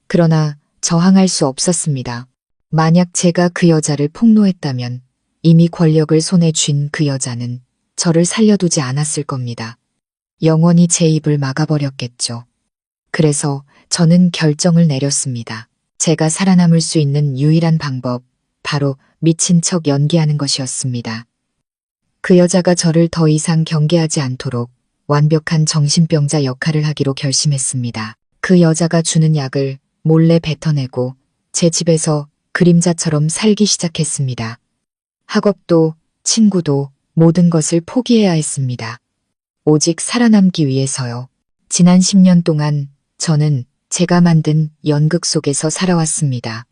그러나 저항할 수 없었습니다. 만약 제가 그 여자를 폭로했다면 이미 권력을 손에 쥔 그 여자는 저를 살려두지 않았을 겁니다. 영원히 제 입을 막아버렸겠죠. 그래서 저는 결정을 내렸습니다. 제가 살아남을 수 있는 유일한 방법, 바로 미친 척 연기하는 것이었습니다. 그 여자가 저를 더 이상 경계하지 않도록 완벽한 정신병자 역할을 하기로 결심했습니다. 그 여자가 주는 약을 몰래 뱉어내고 제 집에서 그림자처럼 살기 시작했습니다. 학업도 친구도 모든 것을 포기해야 했습니다. 오직 살아남기 위해서요. 지난 10년 동안 저는 제가 만든 연극 속에서 살아왔습니다.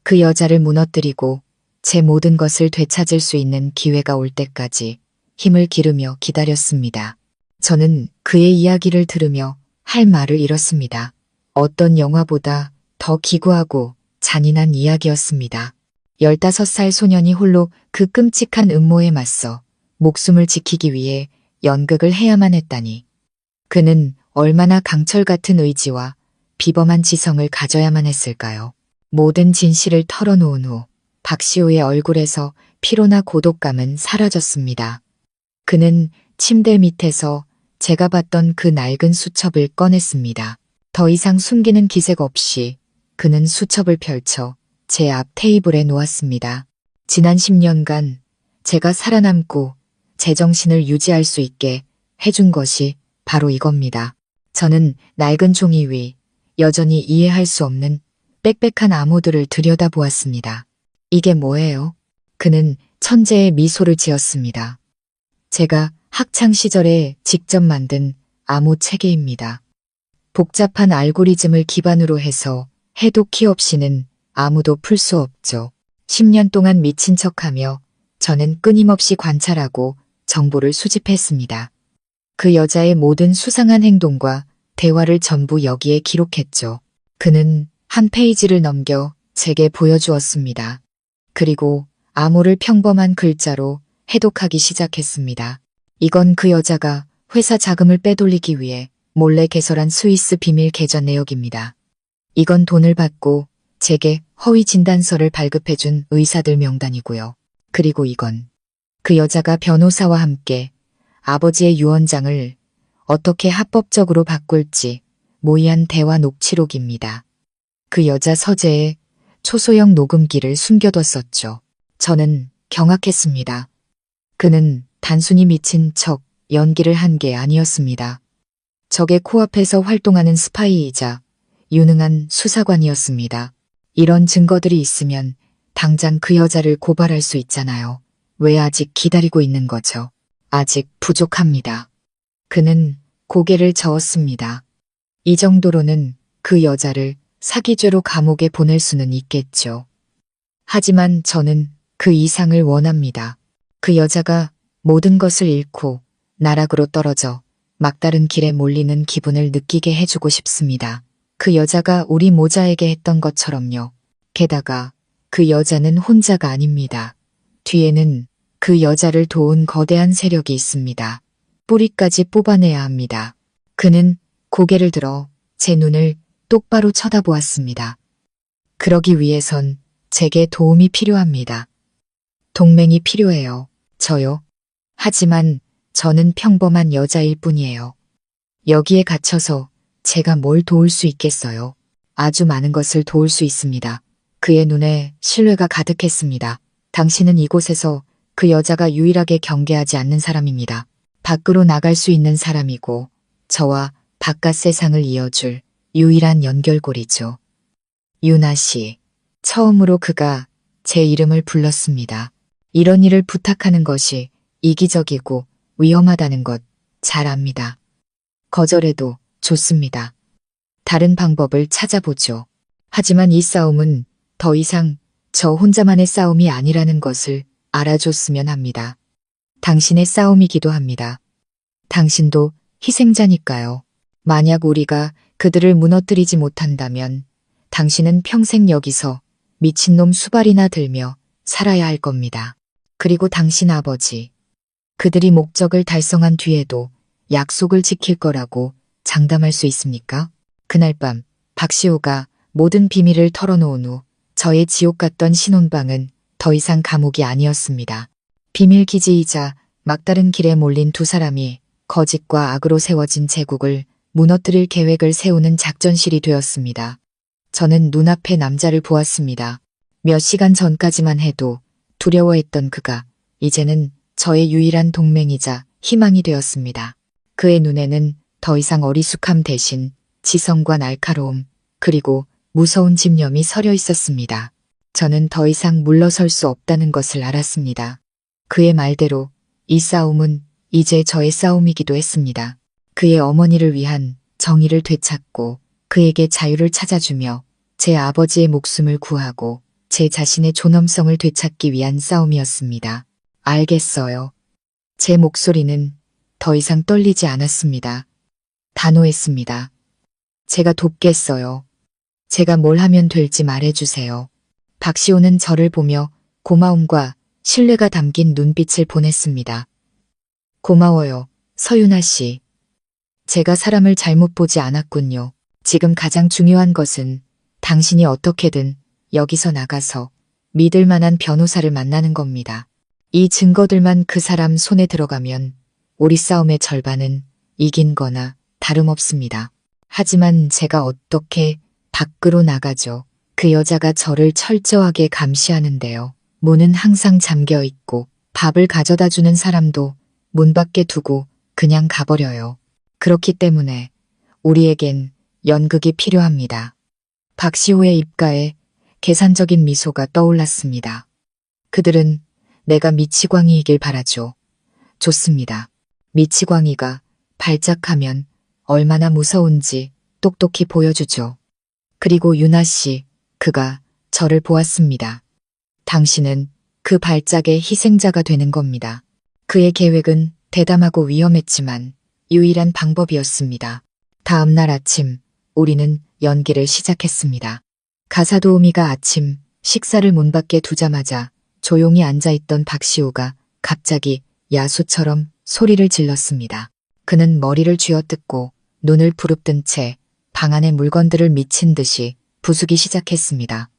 그 여자를 무너뜨리고 제 모든 것을 되찾을 수 있는 기회가 올 때까지 힘을 기르며 기다렸습니다. 저는 그의 이야기를 들으며 할 말을 잃었습니다. 어떤 영화보다 더 기구하고 잔인한 이야기였습니다. 15살 소년이 홀로 그 끔찍한 음모에 맞서 목숨을 지키기 위해 연극을 해야만 했다니. 그는 얼마나 강철 같은 의지와 비범한 지성을 가져야만 했을까요? 모든 진실을 털어놓은 후 박시우의 얼굴에서 피로나 고독감은 사라졌습니다. 그는 침대 밑에서 제가 봤던 그 낡은 수첩을 꺼냈습니다. 더 이상 숨기는 기색 없이 그는 수첩을 펼쳐 제 앞 테이블에 놓았습니다. 지난 10년간 제가 살아남고 제정신을 유지할 수 있게 해준 것이 바로 이겁니다. 저는 낡은 종이 위 여전히 이해할 수 없는 빽빽한 암호들을 들여다보았습니다. 이게 뭐예요? 그는 천재의 미소를 지었습니다. 제가 학창 시절에 직접 만든 암호 체계입니다. 복잡한 알고리즘을 기반으로 해서 해도 키 없이는 아무도 풀 수 없죠. 10년 동안 미친 척하며 저는 끊임없이 관찰하고 정보를 수집했습니다. 그 여자의 모든 수상한 행동과 대화를 전부 여기에 기록했죠. 그는 한 페이지를 넘겨 제게 보여주었습니다. 그리고 암호를 평범한 글자로 해독하기 시작했습니다. 이건 그 여자가 회사 자금을 빼돌리기 위해 몰래 개설한 스위스 비밀 계좌 내역입니다. 이건 돈을 받고 제게 허위 진단서를 발급해준 의사들 명단이고요. 그리고 이건 그 여자가 변호사와 함께 아버지의 유언장을 어떻게 합법적으로 바꿀지 모의한 대화 녹취록입니다. 그 여자 서재에 초소형 녹음기를 숨겨뒀었죠. 저는 경악했습니다. 그는 단순히 미친 척 연기를 한 게 아니었습니다. 적의 코앞에서 활동하는 스파이이자 유능한 수사관이었습니다. 이런 증거들이 있으면 당장 그 여자를 고발할 수 있잖아요. 왜 아직 기다리고 있는 거죠? 아직 부족합니다. 그는 고개를 저었습니다. 이 정도로는 그 여자를 사기죄로 감옥에 보낼 수는 있겠죠. 하지만 저는 그 이상을 원합니다. 그 여자가 모든 것을 잃고 나락으로 떨어져 막다른 길에 몰리는 기분을 느끼게 해주고 싶습니다. 그 여자가 우리 모자에게 했던 것처럼요. 게다가 그 여자는 혼자가 아닙니다. 뒤에는 그 여자를 도운 거대한 세력이 있습니다. 뿌리까지 뽑아내야 합니다. 그는 고개를 들어 제 눈을 똑바로 쳐다보았습니다. 그러기 위해선 제게 도움이 필요합니다. 동맹이 필요해요. 저요. 하지만 저는 평범한 여자일 뿐이에요. 여기에 갇혀서 제가 뭘 도울 수 있겠어요? 아주 많은 것을 도울 수 있습니다. 그의 눈에 신뢰가 가득했습니다. 당신은 이곳에서 그 여자가 유일하게 경계하지 않는 사람입니다. 밖으로 나갈 수 있는 사람이고 저와 바깥 세상을 이어줄 유일한 연결고리죠. 유나 씨. 처음으로 그가 제 이름을 불렀습니다. 이런 일을 부탁하는 것이 이기적이고 위험하다는 것 잘 압니다. 거절해도 좋습니다. 다른 방법을 찾아보죠. 하지만 이 싸움은 더 이상 저 혼자만의 싸움이 아니라는 것을 알아줬으면 합니다. 당신의 싸움이기도 합니다. 당신도 희생자니까요. 만약 우리가 그들을 무너뜨리지 못한다면 당신은 평생 여기서 미친놈 수발이나 들며 살아야 할 겁니다. 그리고 당신 아버지. 그들이 목적을 달성한 뒤에도 약속을 지킬 거라고 장담할 수 있습니까? 그날 밤 박시호가 모든 비밀을 털어놓은 후 저의 지옥 같던 신혼방은 더 이상 감옥이 아니었습니다. 비밀 기지이자 막다른 길에 몰린 두 사람이 거짓과 악으로 세워진 제국을 무너뜨릴 계획을 세우는 작전실이 되었습니다. 저는 눈앞에 남자를 보았습니다. 몇 시간 전까지만 해도 두려워했던 그가 이제는 저의 유일한 동맹이자 희망이 되었습니다. 그의 눈에는 더 이상 어리숙함 대신 지성과 날카로움 그리고 무서운 집념이 서려 있었습니다. 저는 더 이상 물러설 수 없다는 것을 알았습니다. 그의 말대로 이 싸움은 이제 저의 싸움이기도 했습니다. 그의 어머니를 위한 정의를 되찾고 그에게 자유를 찾아주며 제 아버지의 목숨을 구하고 제 자신의 존엄성을 되찾기 위한 싸움이었습니다. 알겠어요. 제 목소리는 더 이상 떨리지 않았습니다. 단호했습니다. 제가 돕겠어요. 제가 뭘 하면 될지 말해주세요. 박시호는 저를 보며 고마움과 신뢰가 담긴 눈빛을 보냈습니다. 고마워요, 서윤아 씨. 제가 사람을 잘못 보지 않았군요. 지금 가장 중요한 것은 당신이 어떻게든 여기서 나가서 믿을 만한 변호사를 만나는 겁니다. 이 증거들만 그 사람 손에 들어가면 우리 싸움의 절반은 이긴 거나 다름없습니다. 하지만 제가 어떻게 밖으로 나가죠? 그 여자가 저를 철저하게 감시하는데요. 문은 항상 잠겨 있고 밥을 가져다 주는 사람도 문 밖에 두고 그냥 가버려요. 그렇기 때문에 우리에겐 연극이 필요합니다. 박시호의 입가에 계산적인 미소가 떠올랐습니다. 그들은 내가 미치광이이길 바라죠. 좋습니다. 미치광이가 발작하면 얼마나 무서운지 똑똑히 보여주죠. 그리고 유나 씨, 그가 저를 보았습니다. 당신은 그 발작의 희생자가 되는 겁니다. 그의 계획은 대담하고 위험했지만 유일한 방법이었습니다. 다음 날 아침, 우리는 연기를 시작했습니다. 가사도우미가 아침 식사를 문 밖에 두자마자 조용히 앉아있던 박시우가 갑자기 야수처럼 소리를 질렀습니다. 그는 머리를 쥐어뜯고 눈을 부릅뜬 채 방 안의 물건들을 미친 듯이 부수기 시작했습니다.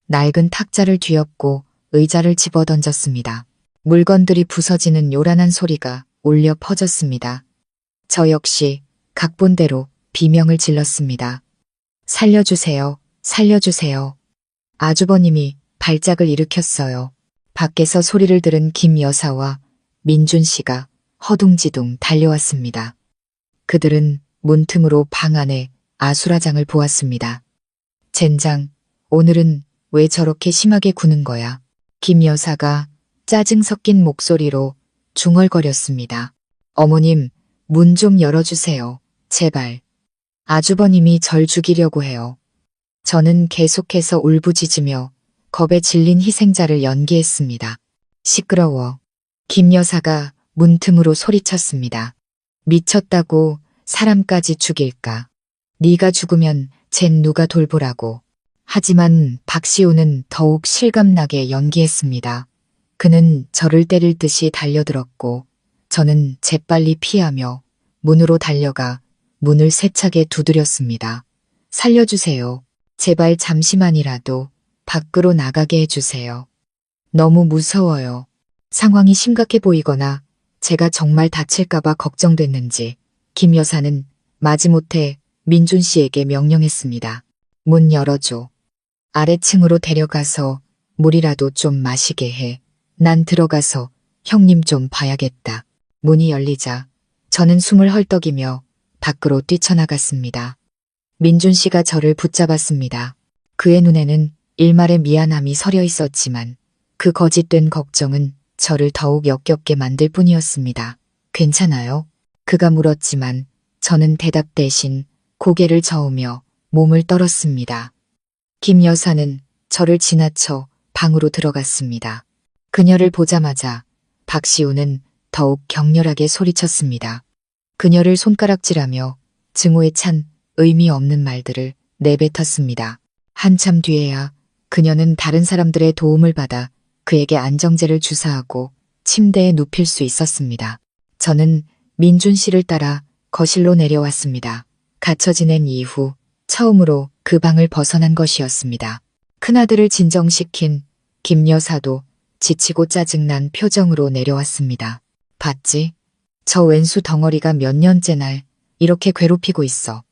낡은 탁자를 뒤엎고 의자를 집어던졌습니다. 물건들이 부서지는 요란한 소리가 울려 퍼졌습니다. 저 역시 각본대로 비명을 질렀습니다. 살려주세요, 살려주세요. 아주버님이 발작을 일으켰어요. 밖에서 소리를 들은 김 여사와 민준 씨가 허둥지둥 달려왔습니다. 그들은 문틈으로 방 안에 아수라장을 보았습니다. 젠장, 오늘은 왜 저렇게 심하게 구는 거야? 김 여사가 짜증 섞인 목소리로 중얼거렸습니다. 어머님, 문 좀 열어주세요. 제발. 아주버님이 절 죽이려고 해요. 저는 계속해서 울부짖으며 겁에 질린 희생자를 연기했습니다. 시끄러워. 김 여사가 문틈으로 소리쳤습니다. 미쳤다고 사람까지 죽일까? 네가 죽으면 쟨 누가 돌보라고. 하지만 박시우는 더욱 실감나게 연기했습니다. 그는 저를 때릴 듯이 달려들었고 저는 재빨리 피하며 문으로 달려가 문을 세차게 두드렸습니다. 살려주세요. 제발 잠시만이라도 밖으로 나가게 해주세요. 너무 무서워요. 상황이 심각해 보이거나 제가 정말 다칠까봐 걱정됐는지 김 여사는 마지못해 민준 씨에게 명령했습니다. 문 열어줘. 아래층으로 데려가서 물이라도 좀 마시게 해. 난 들어가서 형님 좀 봐야겠다. 문이 열리자 저는 숨을 헐떡이며 밖으로 뛰쳐나갔습니다. 민준 씨가 저를 붙잡았습니다. 그의 눈에는 일말의 미안함이 서려 있었지만 그 거짓된 걱정은 저를 더욱 역겹게 만들 뿐이었습니다. 괜찮아요? 그가 물었지만 저는 대답 대신 고개를 저으며 몸을 떨었습니다. 김 여사는 저를 지나쳐 방으로 들어갔습니다. 그녀를 보자마자 박시우는 더욱 격렬하게 소리쳤습니다. 그녀를 손가락질하며 증오에 찬 의미 없는 말들을 내뱉었습니다. 한참 뒤에야 그녀는 다른 사람들의 도움을 받아 그에게 안정제를 주사하고 침대에 눕힐 수 있었습니다. 저는 민준 씨를 따라 거실로 내려왔습니다. 갇혀 지낸 이후 처음으로 그 방을 벗어난 것이었습니다. 큰아들을 진정시킨 김 여사도 지치고 짜증난 표정으로 내려왔습니다. 봤지? 저 왼수 덩어리가 몇 년째 날 이렇게 괴롭히고 있어.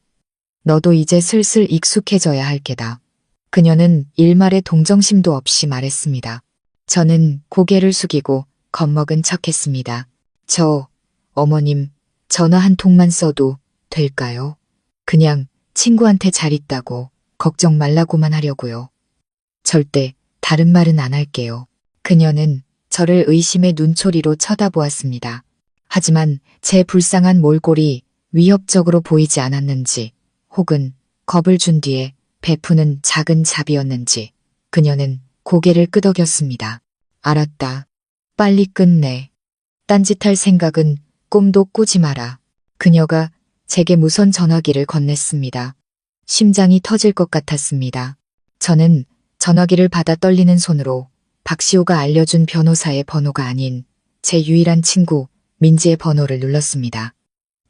너도 이제 슬슬 익숙해져야 할 게다. 그녀는 일말의 동정심도 없이 말했습니다. 저는 고개를 숙이고 겁먹은 척했습니다. 어머님, 전화 한 통만 써도 될까요? 그냥 친구한테 잘 있다고 걱정 말라고만 하려고요. 절대 다른 말은 안 할게요. 그녀는 저를 의심의 눈초리로 쳐다보았습니다. 하지만 제 불쌍한 몰골이 위협적으로 보이지 않았는지 혹은 겁을 준 뒤에 베푸는 작은 잡이었는지 그녀는 고개를 끄덕였습니다. 알았다. 빨리 끝내. 딴짓할 생각은 꿈도 꾸지 마라. 그녀가 제게 무선 전화기를 건넸습니다. 심장이 터질 것 같았습니다. 저는 전화기를 받아 떨리는 손으로 박시호가 알려준 변호사의 번호가 아닌 제 유일한 친구 민지의 번호를 눌렀습니다.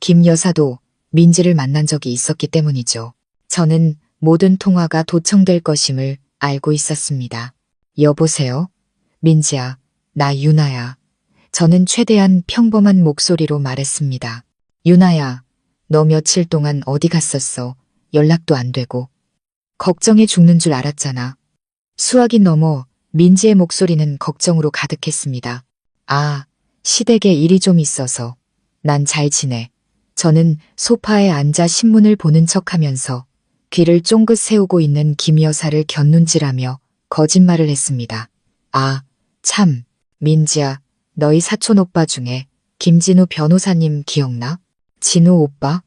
김 여사도 민지를 만난 적이 있었기 때문이죠. 저는 모든 통화가 도청될 것임을 알고 있었습니다. 여보세요? 민지야, 나 유나야. 저는 최대한 평범한 목소리로 말했습니다. 유나야, 너 며칠 동안 어디 갔었어? 연락도 안 되고. 걱정해 죽는 줄 알았잖아. 수화기 넘어 민지의 목소리는 걱정으로 가득했습니다. 아, 시댁에 일이 좀 있어서. 난 잘 지내. 저는 소파에 앉아 신문을 보는 척하면서 귀를 쫑긋 세우고 있는 김 여사를 곁눈질하며 거짓말을 했습니다. 아, 참, 민지야, 너희 사촌 오빠 중에 김진우 변호사님 기억나? 진우 오빠?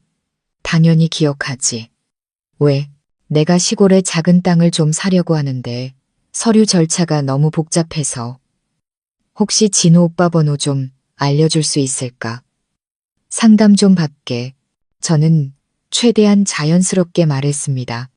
당연히 기억하지. 왜? 내가 시골에 작은 땅을 좀 사려고 하는데 서류 절차가 너무 복잡해서. 혹시 진우 오빠 번호 좀 알려줄 수 있을까? 상담 좀 받게. 저는 최대한 자연스럽게 말했습니다.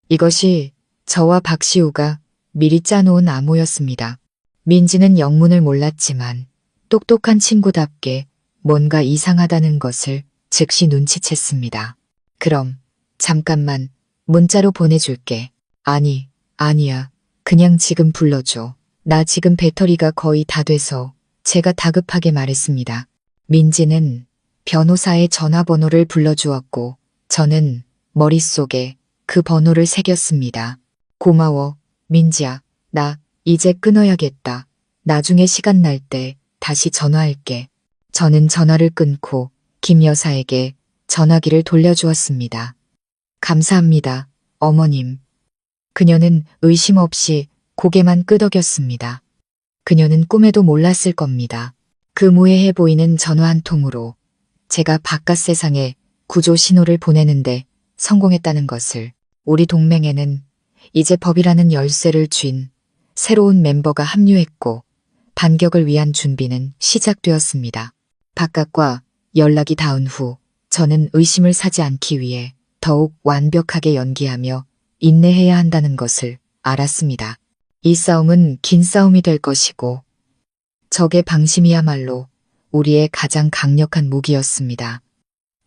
이것이 저와 박시우가 미리 짜놓은 암호였습니다. 민지는 영문을 몰랐지만 똑똑한 친구답게 뭔가 이상하다는 것을 즉시 눈치챘습니다. 그럼 잠깐만 문자로 보내줄게. 아니, 아니야. 그냥 지금 불러줘. 나 지금 배터리가 거의 다 돼서 제가 다급하게 말했습니다. 민지는 변호사의 전화번호를 불러주었고 저는 머릿속에 그 번호를 새겼습니다. 고마워, 민지야. 나 이제 끊어야겠다. 나중에 시간 날 때 다시 전화할게. 저는 전화를 끊고 김 여사에게 전화기를 돌려주었습니다. 감사합니다, 어머님. 그녀는 의심 없이 고개만 끄덕였습니다. 그녀는 꿈에도 몰랐을 겁니다. 그 무해해 보이는 전화 한 통으로 제가 바깥 세상에 구조 신호를 보내는데 성공했다는 것을. 우리 동맹에는 이제 법이라는 열쇠를 쥔 새로운 멤버가 합류했고 반격을 위한 준비는 시작되었습니다. 바깥과 연락이 닿은 후 저는 의심을 사지 않기 위해 더욱 완벽하게 연기하며 인내해야 한다는 것을 알았습니다. 이 싸움은 긴 싸움이 될 것이고 적의 방심이야말로 우리의 가장 강력한 무기였습니다.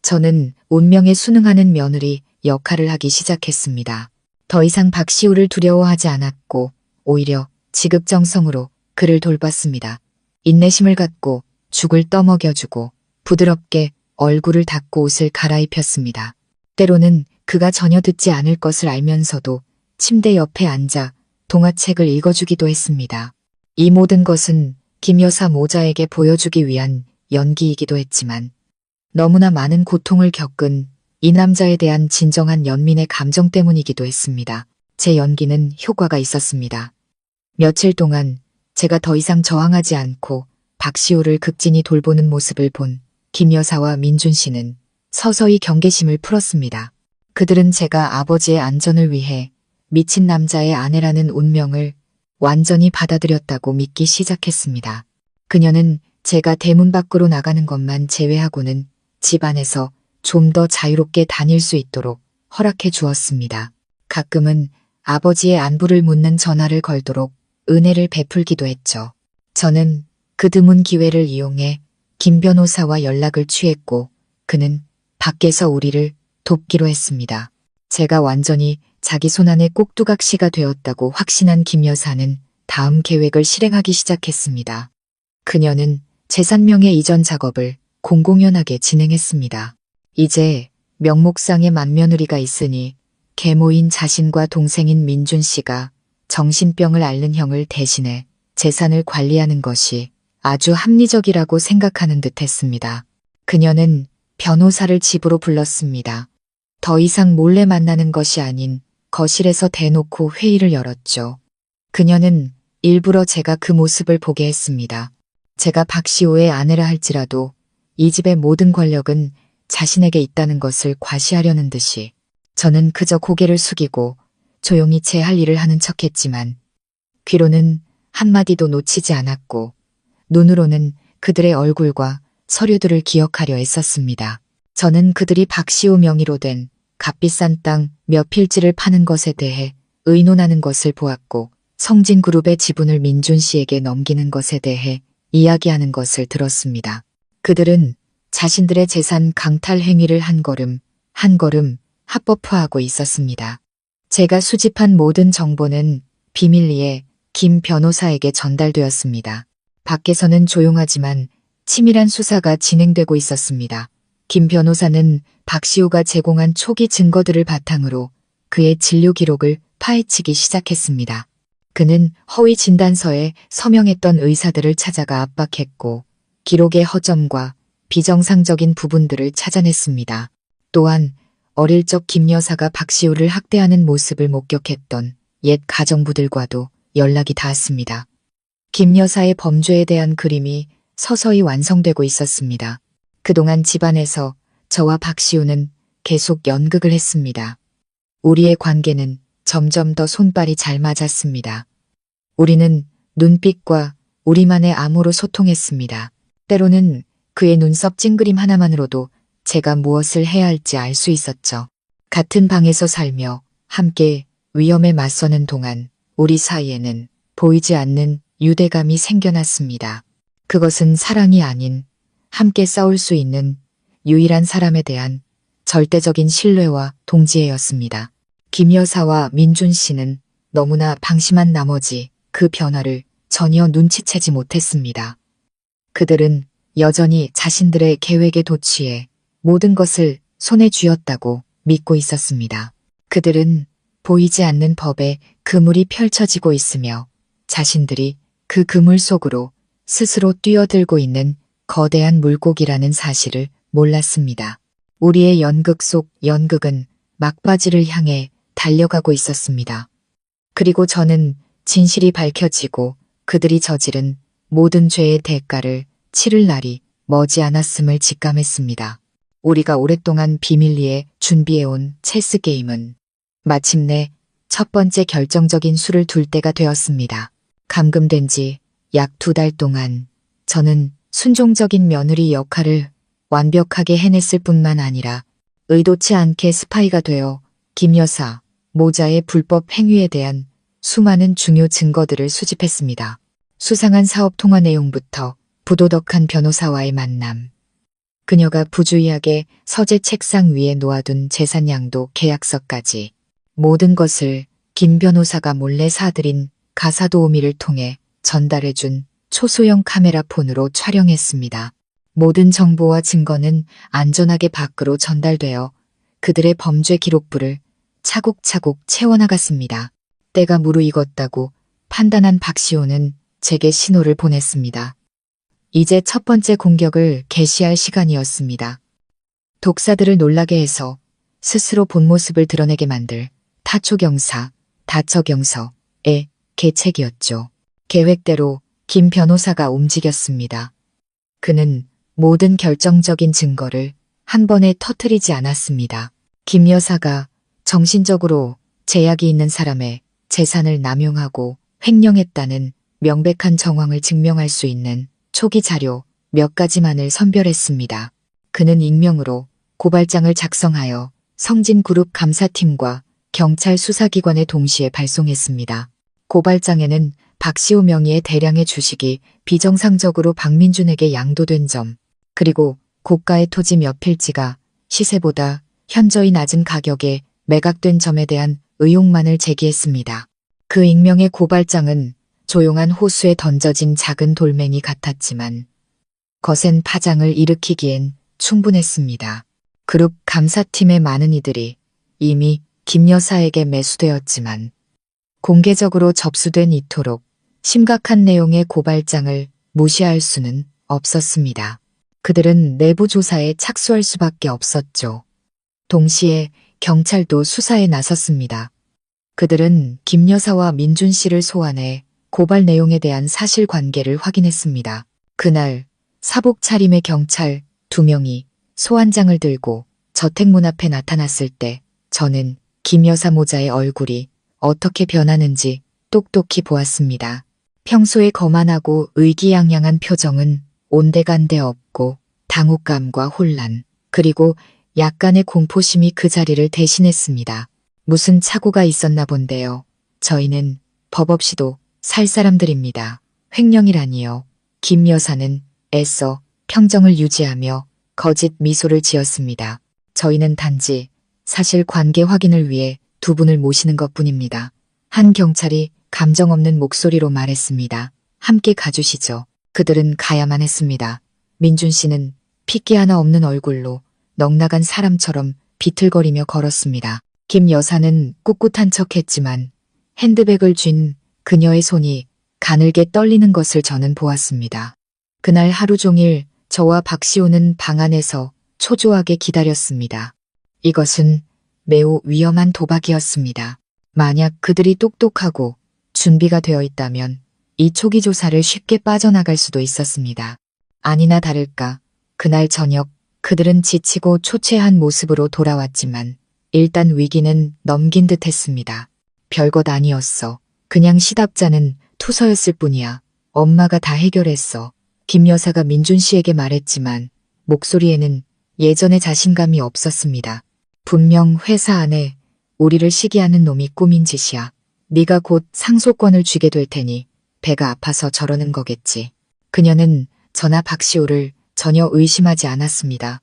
저는 운명에 순응하는 며느리 역할을 하기 시작했습니다. 더 이상 박시우를 두려워하지 않았고 오히려 지극정성으로 그를 돌봤습니다. 인내심을 갖고 죽을 떠먹여주고 부드럽게 얼굴을 닦고 옷을 갈아입혔습니다. 때로는 그가 전혀 듣지 않을 것을 알면서도 침대 옆에 앉아 동화책을 읽어주기도 했습니다. 이 모든 것은 김 여사 모자에게 보여주기 위한 연기이기도 했지만 너무나 많은 고통을 겪은 이 남자에 대한 진정한 연민의 감정 때문이기도 했습니다. 제 연기는 효과가 있었습니다. 며칠 동안 제가 더 이상 저항하지 않고 박시우를 극진히 돌보는 모습을 본 김 여사와 민준 씨는 서서히 경계심을 풀었습니다. 그들은 제가 아버지의 안전을 위해 미친 남자의 아내라는 운명을 완전히 받아들였다고 믿기 시작했습니다. 그녀는 제가 대문 밖으로 나가는 것만 제외하고는 집안에서 좀 더 자유롭게 다닐 수 있도록 허락해 주었습니다. 가끔은 아버지의 안부를 묻는 전화를 걸도록 은혜를 베풀기도 했죠. 저는 그 드문 기회를 이용해 김 변호사와 연락을 취했고 그는 밖에서 우리를 돕기로 했습니다. 제가 완전히 자기 손안의 꼭두각시가 되었다고 확신한 김 여사는 다음 계획을 실행하기 시작했습니다. 그녀는 재산명의 이전 작업을 공공연하게 진행했습니다. 이제 명목상의 맏며느리가 있으니 계모인 자신과 동생인 민준 씨가 정신병을 앓는 형을 대신해 재산을 관리하는 것이 아주 합리적이라고 생각하는 듯 했습니다. 그녀는 변호사를 집으로 불렀습니다. 더 이상 몰래 만나는 것이 아닌 거실에서 대놓고 회의를 열었죠. 그녀는 일부러 제가 그 모습을 보게 했습니다. 제가 박시호의 아내라 할지라도 이 집의 모든 권력은 자신에게 있다는 것을 과시하려는 듯이 저는 그저 고개를 숙이고 조용히 제 할 일을 하는 척했지만 귀로는 한마디도 놓치지 않았고 눈으로는 그들의 얼굴과 서류들을 기억하려 애썼습니다. 저는 그들이 박시우 명의로 된 값비싼 땅 몇 필지를 파는 것에 대해 의논하는 것을 보았고 성진그룹의 지분을 민준 씨에게 넘기는 것에 대해 이야기하는 것을 들었습니다. 그들은 자신들의 재산 강탈 행위를 한 걸음 한 걸음 합법화하고 있었습니다. 제가 수집한 모든 정보는 비밀리에 김 변호사에게 전달되었습니다. 밖에서는 조용하지만 치밀한 수사가 진행되고 있었습니다. 김 변호사는 박시우가 제공한 초기 증거들을 바탕으로 그의 진료 기록을 파헤치기 시작했습니다. 그는 허위 진단서에 서명했던 의사들을 찾아가 압박했고 기록의 허점과 비정상적인 부분들을 찾아냈습니다. 또한 어릴 적 김 여사가 박시우를 학대하는 모습을 목격했던 옛 가정부들과도 연락이 닿았습니다. 김 여사의 범죄에 대한 그림이 서서히 완성되고 있었습니다. 그동안 집안에서 저와 박시우는 계속 연극을 했습니다. 우리의 관계는 점점 더 손발이 잘 맞았습니다. 우리는 눈빛과 우리만의 암호로 소통했습니다. 때로는 그의 눈썹 찡그림 하나만으로도 제가 무엇을 해야 할지 알 수 있었죠. 같은 방에서 살며 함께 위험에 맞서는 동안 우리 사이에는 보이지 않는 유대감이 생겨났습니다. 그것은 사랑이 아닌 함께 싸울 수 있는 유일한 사람에 대한 절대적인 신뢰와 동지애였습니다. 김 여사와 민준 씨는 너무나 방심한 나머지 그 변화를 전혀 눈치채지 못했습니다. 그들은 여전히 자신들의 계획에 도취해 모든 것을 손에 쥐었다고 믿고 있었습니다. 그들은 보이지 않는 법에 그물이 펼쳐지고 있으며 자신들이 그 그물 속으로 스스로 뛰어들고 있는 거대한 물고기라는 사실을 몰랐습니다. 우리의 연극 속 연극은 막바지를 향해 달려가고 있었습니다. 그리고 저는 진실이 밝혀지고 그들이 저지른 모든 죄의 대가를 치를 날이 머지않았음을 직감했습니다. 우리가 오랫동안 비밀리에 준비해온 체스 게임은 마침내 첫 번째 결정적인 수를 둘 때가 되었습니다. 감금된 지 약 2달 동안 저는 순종적인 며느리 역할을 완벽하게 해냈을 뿐만 아니라 의도치 않게 스파이가 되어 김 여사 모자의 불법 행위에 대한 수많은 중요 증거들을 수집했습니다. 수상한 사업 통화 내용부터 부도덕한 변호사와의 만남, 그녀가 부주의하게 서재 책상 위에 놓아둔 재산양도 계약서까지 모든 것을 김 변호사가 몰래 사들인 가사도우미를 통해 전달해준 초소형 카메라 폰으로 촬영했습니다. 모든 정보와 증거는 안전하게 밖으로 전달되어 그들의 범죄 기록부를 차곡차곡 채워나갔습니다. 때가 무르익었다고 판단한 박시호는 제게 신호를 보냈습니다. 이제 첫 번째 공격을 개시할 시간이었습니다. 독사들을 놀라게 해서 스스로 본 모습을 드러내게 만들 타초경사, 다처경서의 계책이었죠. 계획대로 김 변호사가 움직였습니다. 그는 모든 결정적인 증거를 한 번에 터뜨리지 않았습니다. 김 여사가 정신적으로 제약이 있는 사람의 재산을 남용하고 횡령했다는 명백한 정황을 증명할 수 있는 초기 자료 몇 가지만을 선별했습니다. 그는 익명으로 고발장을 작성하여 성진그룹 감사팀과 경찰 수사기관에 동시에 발송했습니다. 고발장에는 박시우 명의의 대량의 주식이 비정상적으로 박민준에게 양도된 점, 그리고 고가의 토지 몇 필지가 시세보다 현저히 낮은 가격에 매각된 점에 대한 의혹만을 제기했습니다. 그 익명의 고발장은 조용한 호수에 던져진 작은 돌멩이 같았지만 거센 파장을 일으키기엔 충분했습니다. 그룹 감사팀의 많은 이들이 이미 김 여사에게 매수되었지만 공개적으로 접수된 이토록 심각한 내용의 고발장을 무시할 수는 없었습니다. 그들은 내부 조사에 착수할 수밖에 없었죠. 동시에 경찰도 수사에 나섰습니다. 그들은 김 여사와 민준 씨를 소환해 고발 내용에 대한 사실관계를 확인했습니다. 그날 사복 차림의 경찰 2명이 소환장을 들고 저택문 앞에 나타났을 때 저는 김 여사 모자의 얼굴이 어떻게 변하는지 똑똑히 보았습니다. 평소에 거만하고 의기양양한 표정은 온데간데 없고 당혹감과 혼란, 그리고 약간의 공포심이 그 자리를 대신했습니다. 무슨 착오가 있었나 본데요. 저희는 법 없이도 살 사람들입니다. 횡령이라니요. 김 여사는 애써 평정을 유지하며 거짓 미소를 지었습니다. 저희는 단지 사실 관계 확인을 위해 두 분을 모시는 것뿐입니다. 한 경찰이 감정 없는 목소리로 말했습니다. 함께 가주시죠. 그들은 가야만 했습니다. 민준 씨는 핏기 하나 없는 얼굴로 넉나간 사람처럼 비틀거리며 걸었습니다. 김 여사는 꿋꿋한 척했지만 핸드백을 쥔 그녀의 손이 가늘게 떨리는 것을 저는 보았습니다. 그날 하루 종일 저와 박시우는 방 안에서 초조하게 기다렸습니다. 이것은 매우 위험한 도박이었습니다. 만약 그들이 똑똑하고 준비가 되어 있다면 이 초기 조사를 쉽게 빠져나갈 수도 있었습니다. 아니나 다를까 그날 저녁 그들은 지치고 초췌한 모습으로 돌아왔지만 일단 위기는 넘긴 듯 했습니다. 별것 아니었어. 그냥 시답자는 투서였을 뿐이야. 엄마가 다 해결했어. 김 여사가 민준 씨에게 말했지만 목소리에는 예전의 자신감이 없었습니다. 분명 회사 안에 우리를 시기하는 놈이 꾸민 짓이야. 네가 곧 상속권을 쥐게 될 테니 배가 아파서 저러는 거겠지. 그녀는 저나 박시우를 전혀 의심하지 않았습니다.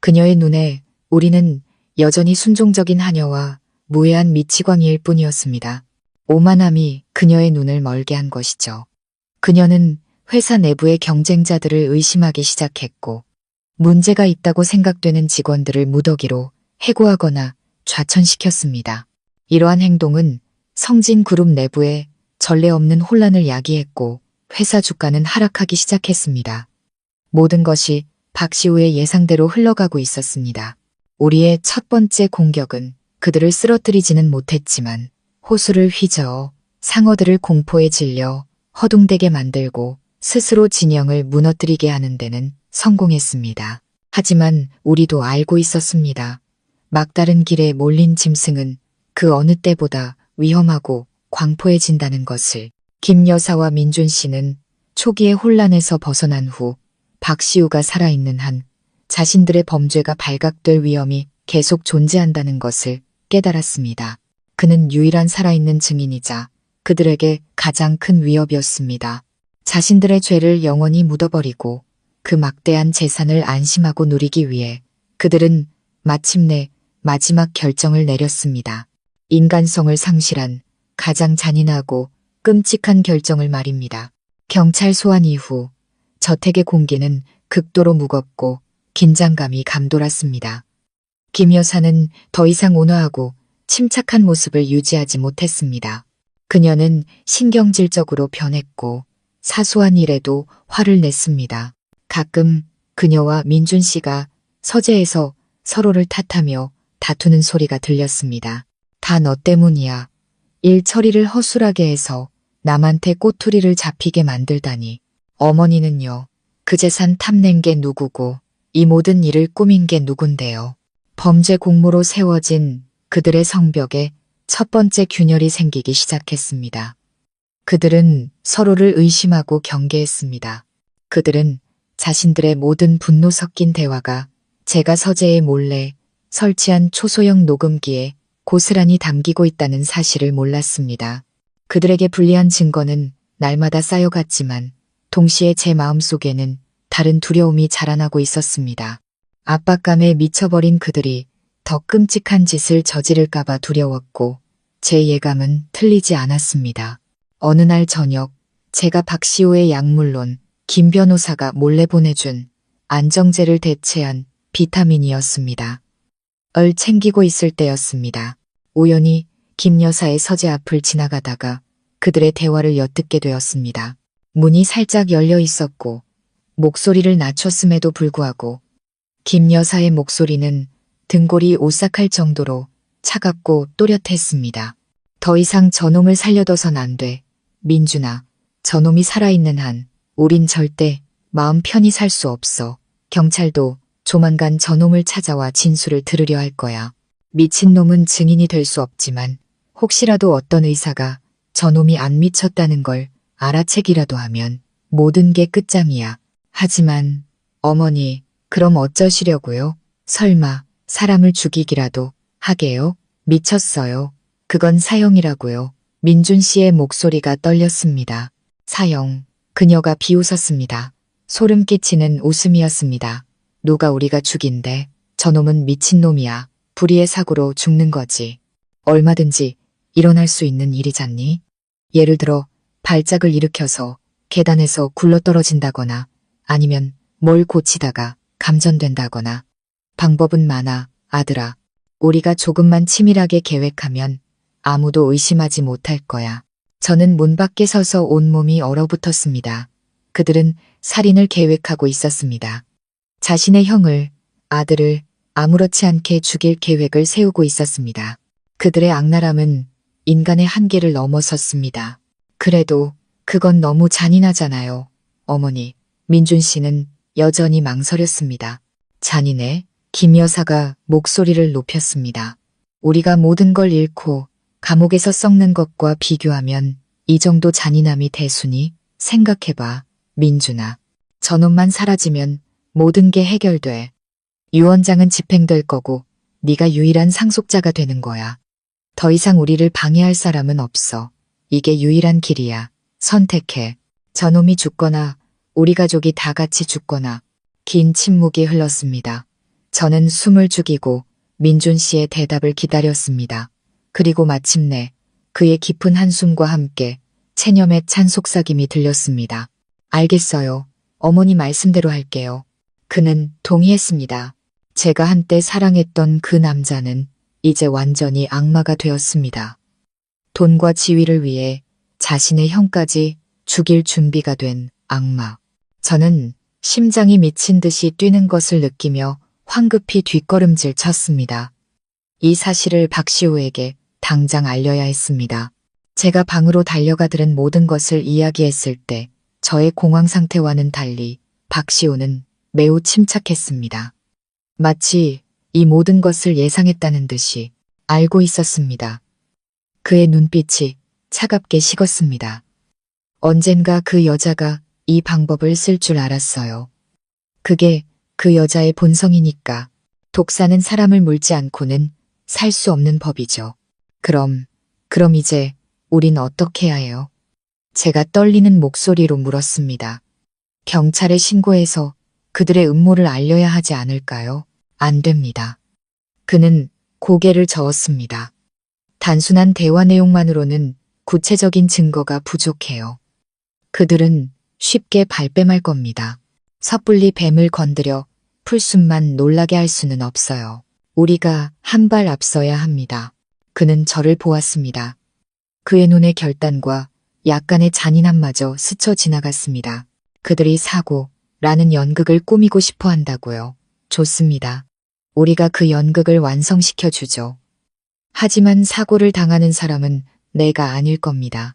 그녀의 눈에 우리는 여전히 순종적인 하녀와 무해한 미치광이일 뿐이었습니다. 오만함이 그녀의 눈을 멀게 한 것이죠. 그녀는 회사 내부의 경쟁자들을 의심하기 시작했고 문제가 있다고 생각되는 직원들을 무더기로 해고하거나 좌천시켰습니다. 이러한 행동은 성진그룹 내부에 전례 없는 혼란을 야기했고 회사 주가는 하락하기 시작했습니다. 모든 것이 박시우의 예상대로 흘러가고 있었습니다. 우리의 첫 번째 공격은 그들을 쓰러뜨리지는 못했지만 호수를 휘저어 상어들을 공포에 질려 허둥대게 만들고 스스로 진영을 무너뜨리게 하는 데는 성공했습니다. 하지만 우리도 알고 있었습니다. 막다른 길에 몰린 짐승은 그 어느 때보다 위험하고 광포해진다는 것을. 김 여사와 민준 씨는 초기의 혼란에서 벗어난 후 박시우가 살아있는 한 자신들의 범죄가 발각될 위험이 계속 존재한다는 것을 깨달았습니다. 그는 유일한 살아있는 증인이자 그들에게 가장 큰 위협이었습니다. 자신들의 죄를 영원히 묻어버리고 그 막대한 재산을 안심하고 누리기 위해 그들은 마침내 마지막 결정을 내렸습니다. 인간성을 상실한 가장 잔인하고 끔찍한 결정을 말입니다. 경찰 소환 이후 저택의 공기는 극도로 무겁고 긴장감이 감돌았습니다. 김 여사는 더 이상 온화하고 침착한 모습을 유지하지 못했습니다. 그녀는 신경질적으로 변했고 사소한 일에도 화를 냈습니다. 가끔 그녀와 민준 씨가 서재에서 서로를 탓하며 다투는 소리가 들렸습니다. 다 너 때문이야. 일 처리를 허술하게 해서 남한테 꼬투리를 잡히게 만들다니. 어머니는요. 그 재산 탐낸 게 누구고 이 모든 일을 꾸민 게 누군데요. 범죄 공모로 세워진 그들의 성벽에 첫 번째 균열이 생기기 시작했습니다. 그들은 서로를 의심하고 경계했습니다. 그들은 자신들의 모든 분노 섞인 대화가 제가 서재에 몰래 설치한 초소형 녹음기에 고스란히 담기고 있다는 사실을 몰랐습니다. 그들에게 불리한 증거는 날마다 쌓여갔지만 동시에 제 마음속에는 다른 두려움이 자라나고 있었습니다. 압박감에 미쳐버린 그들이 더 끔찍한 짓을 저지를까봐 두려웠고 제 예감은 틀리지 않았습니다. 어느 날 저녁 제가 박시우의 약물론 김 변호사가 몰래 보내준 안정제를 대체한 비타민이었습니다. 을 챙기고 있을 때였습니다. 우연히 김 여사의 서재 앞을 지나가다가 그들의 대화를 엿듣게 되었습니다. 문이 살짝 열려 있었고 목소리를 낮췄음에도 불구하고 김 여사의 목소리는 등골이 오싹할 정도로 차갑고 또렷했습니다. 더 이상 저놈을 살려둬선 안 돼. 민준아, 저놈이 살아있는 한 우린 절대 마음 편히 살 수 없어. 경찰도 조만간 저놈을 찾아와 진술을 들으려 할 거야. 미친놈은 증인이 될 수 없지만 혹시라도 어떤 의사가 저놈이 안 미쳤다는 걸 알아채기라도 하면 모든 게 끝장이야. 하지만 어머니, 그럼 어쩌시려고요? 설마 사람을 죽이기라도 하게요? 미쳤어요. 그건 사형이라고요. 민준 씨의 목소리가 떨렸습니다. 사형. 그녀가 비웃었습니다. 소름 끼치는 웃음이었습니다. 누가 우리가 죽인대. 저놈은 미친놈이야. 불의의 사고로 죽는 거지. 얼마든지 일어날 수 있는 일이잖니? 예를 들어 발작을 일으켜서 계단에서 굴러떨어진다거나 아니면 뭘 고치다가 감전된다거나. 방법은 많아, 아들아. 우리가 조금만 치밀하게 계획하면 아무도 의심하지 못할 거야. 저는 문 밖에 서서 온몸이 얼어붙었습니다. 그들은 살인을 계획하고 있었습니다. 자신의 형을, 아들을 아무렇지 않게 죽일 계획을 세우고 있었습니다. 그들의 악랄함은 인간의 한계를 넘어섰습니다. 그래도 그건 너무 잔인하잖아요. 어머니, 민준 씨는 여전히 망설였습니다. 잔인해? 김 여사가 목소리를 높였습니다. 우리가 모든 걸 잃고 감옥에서 썩는 것과 비교하면 이 정도 잔인함이 대수니? 생각해봐, 민준아. 저놈만 사라지면 모든 게 해결돼. 유언장은 집행될 거고 네가 유일한 상속자가 되는 거야. 더 이상 우리를 방해할 사람은 없어. 이게 유일한 길이야. 선택해. 저놈이 죽거나 우리 가족이 다 같이 죽거나. 긴 침묵이 흘렀습니다. 저는 숨을 죽이고 민준 씨의 대답을 기다렸습니다. 그리고 마침내 그의 깊은 한숨과 함께 체념의 찬 속삭임이 들렸습니다. 알겠어요. 어머니 말씀대로 할게요. 그는 동의했습니다. 제가 한때 사랑했던 그 남자는 이제 완전히 악마가 되었습니다. 돈과 지위를 위해 자신의 형까지 죽일 준비가 된 악마. 저는 심장이 미친 듯이 뛰는 것을 느끼며 황급히 뒷걸음질 쳤습니다. 이 사실을 박시우에게 당장 알려야 했습니다. 제가 방으로 달려가 들은 모든 것을 이야기했을 때 저의 공황 상태와는 달리 박시우는 매우 침착했습니다. 마치 이 모든 것을 예상했다는 듯이 알고 있었습니다. 그의 눈빛이 차갑게 식었습니다. 언젠가 그 여자가 이 방법을 쓸 줄 알았어요. 그게 그 여자의 본성이니까. 독사는 사람을 물지 않고는 살 수 없는 법이죠. 그럼 이제 우린 어떻게 해야 해요? 제가 떨리는 목소리로 물었습니다. 경찰에 신고해서 그들의 음모를 알려야 하지 않을까요? 안 됩니다. 그는 고개를 저었습니다. 단순한 대화 내용만으로는 구체적인 증거가 부족해요. 그들은 쉽게 발뺌할 겁니다. 섣불리 뱀을 건드려 풀숲만 놀라게 할 수는 없어요. 우리가 한 발 앞서야 합니다. 그는 저를 보았습니다. 그의 눈의 결단과 약간의 잔인함마저 스쳐 지나갔습니다. 그들이 사고라는 연극을 꾸미고 싶어 한다고요. 좋습니다. 우리가 그 연극을 완성시켜 주죠. 하지만 사고를 당하는 사람은 내가 아닐 겁니다.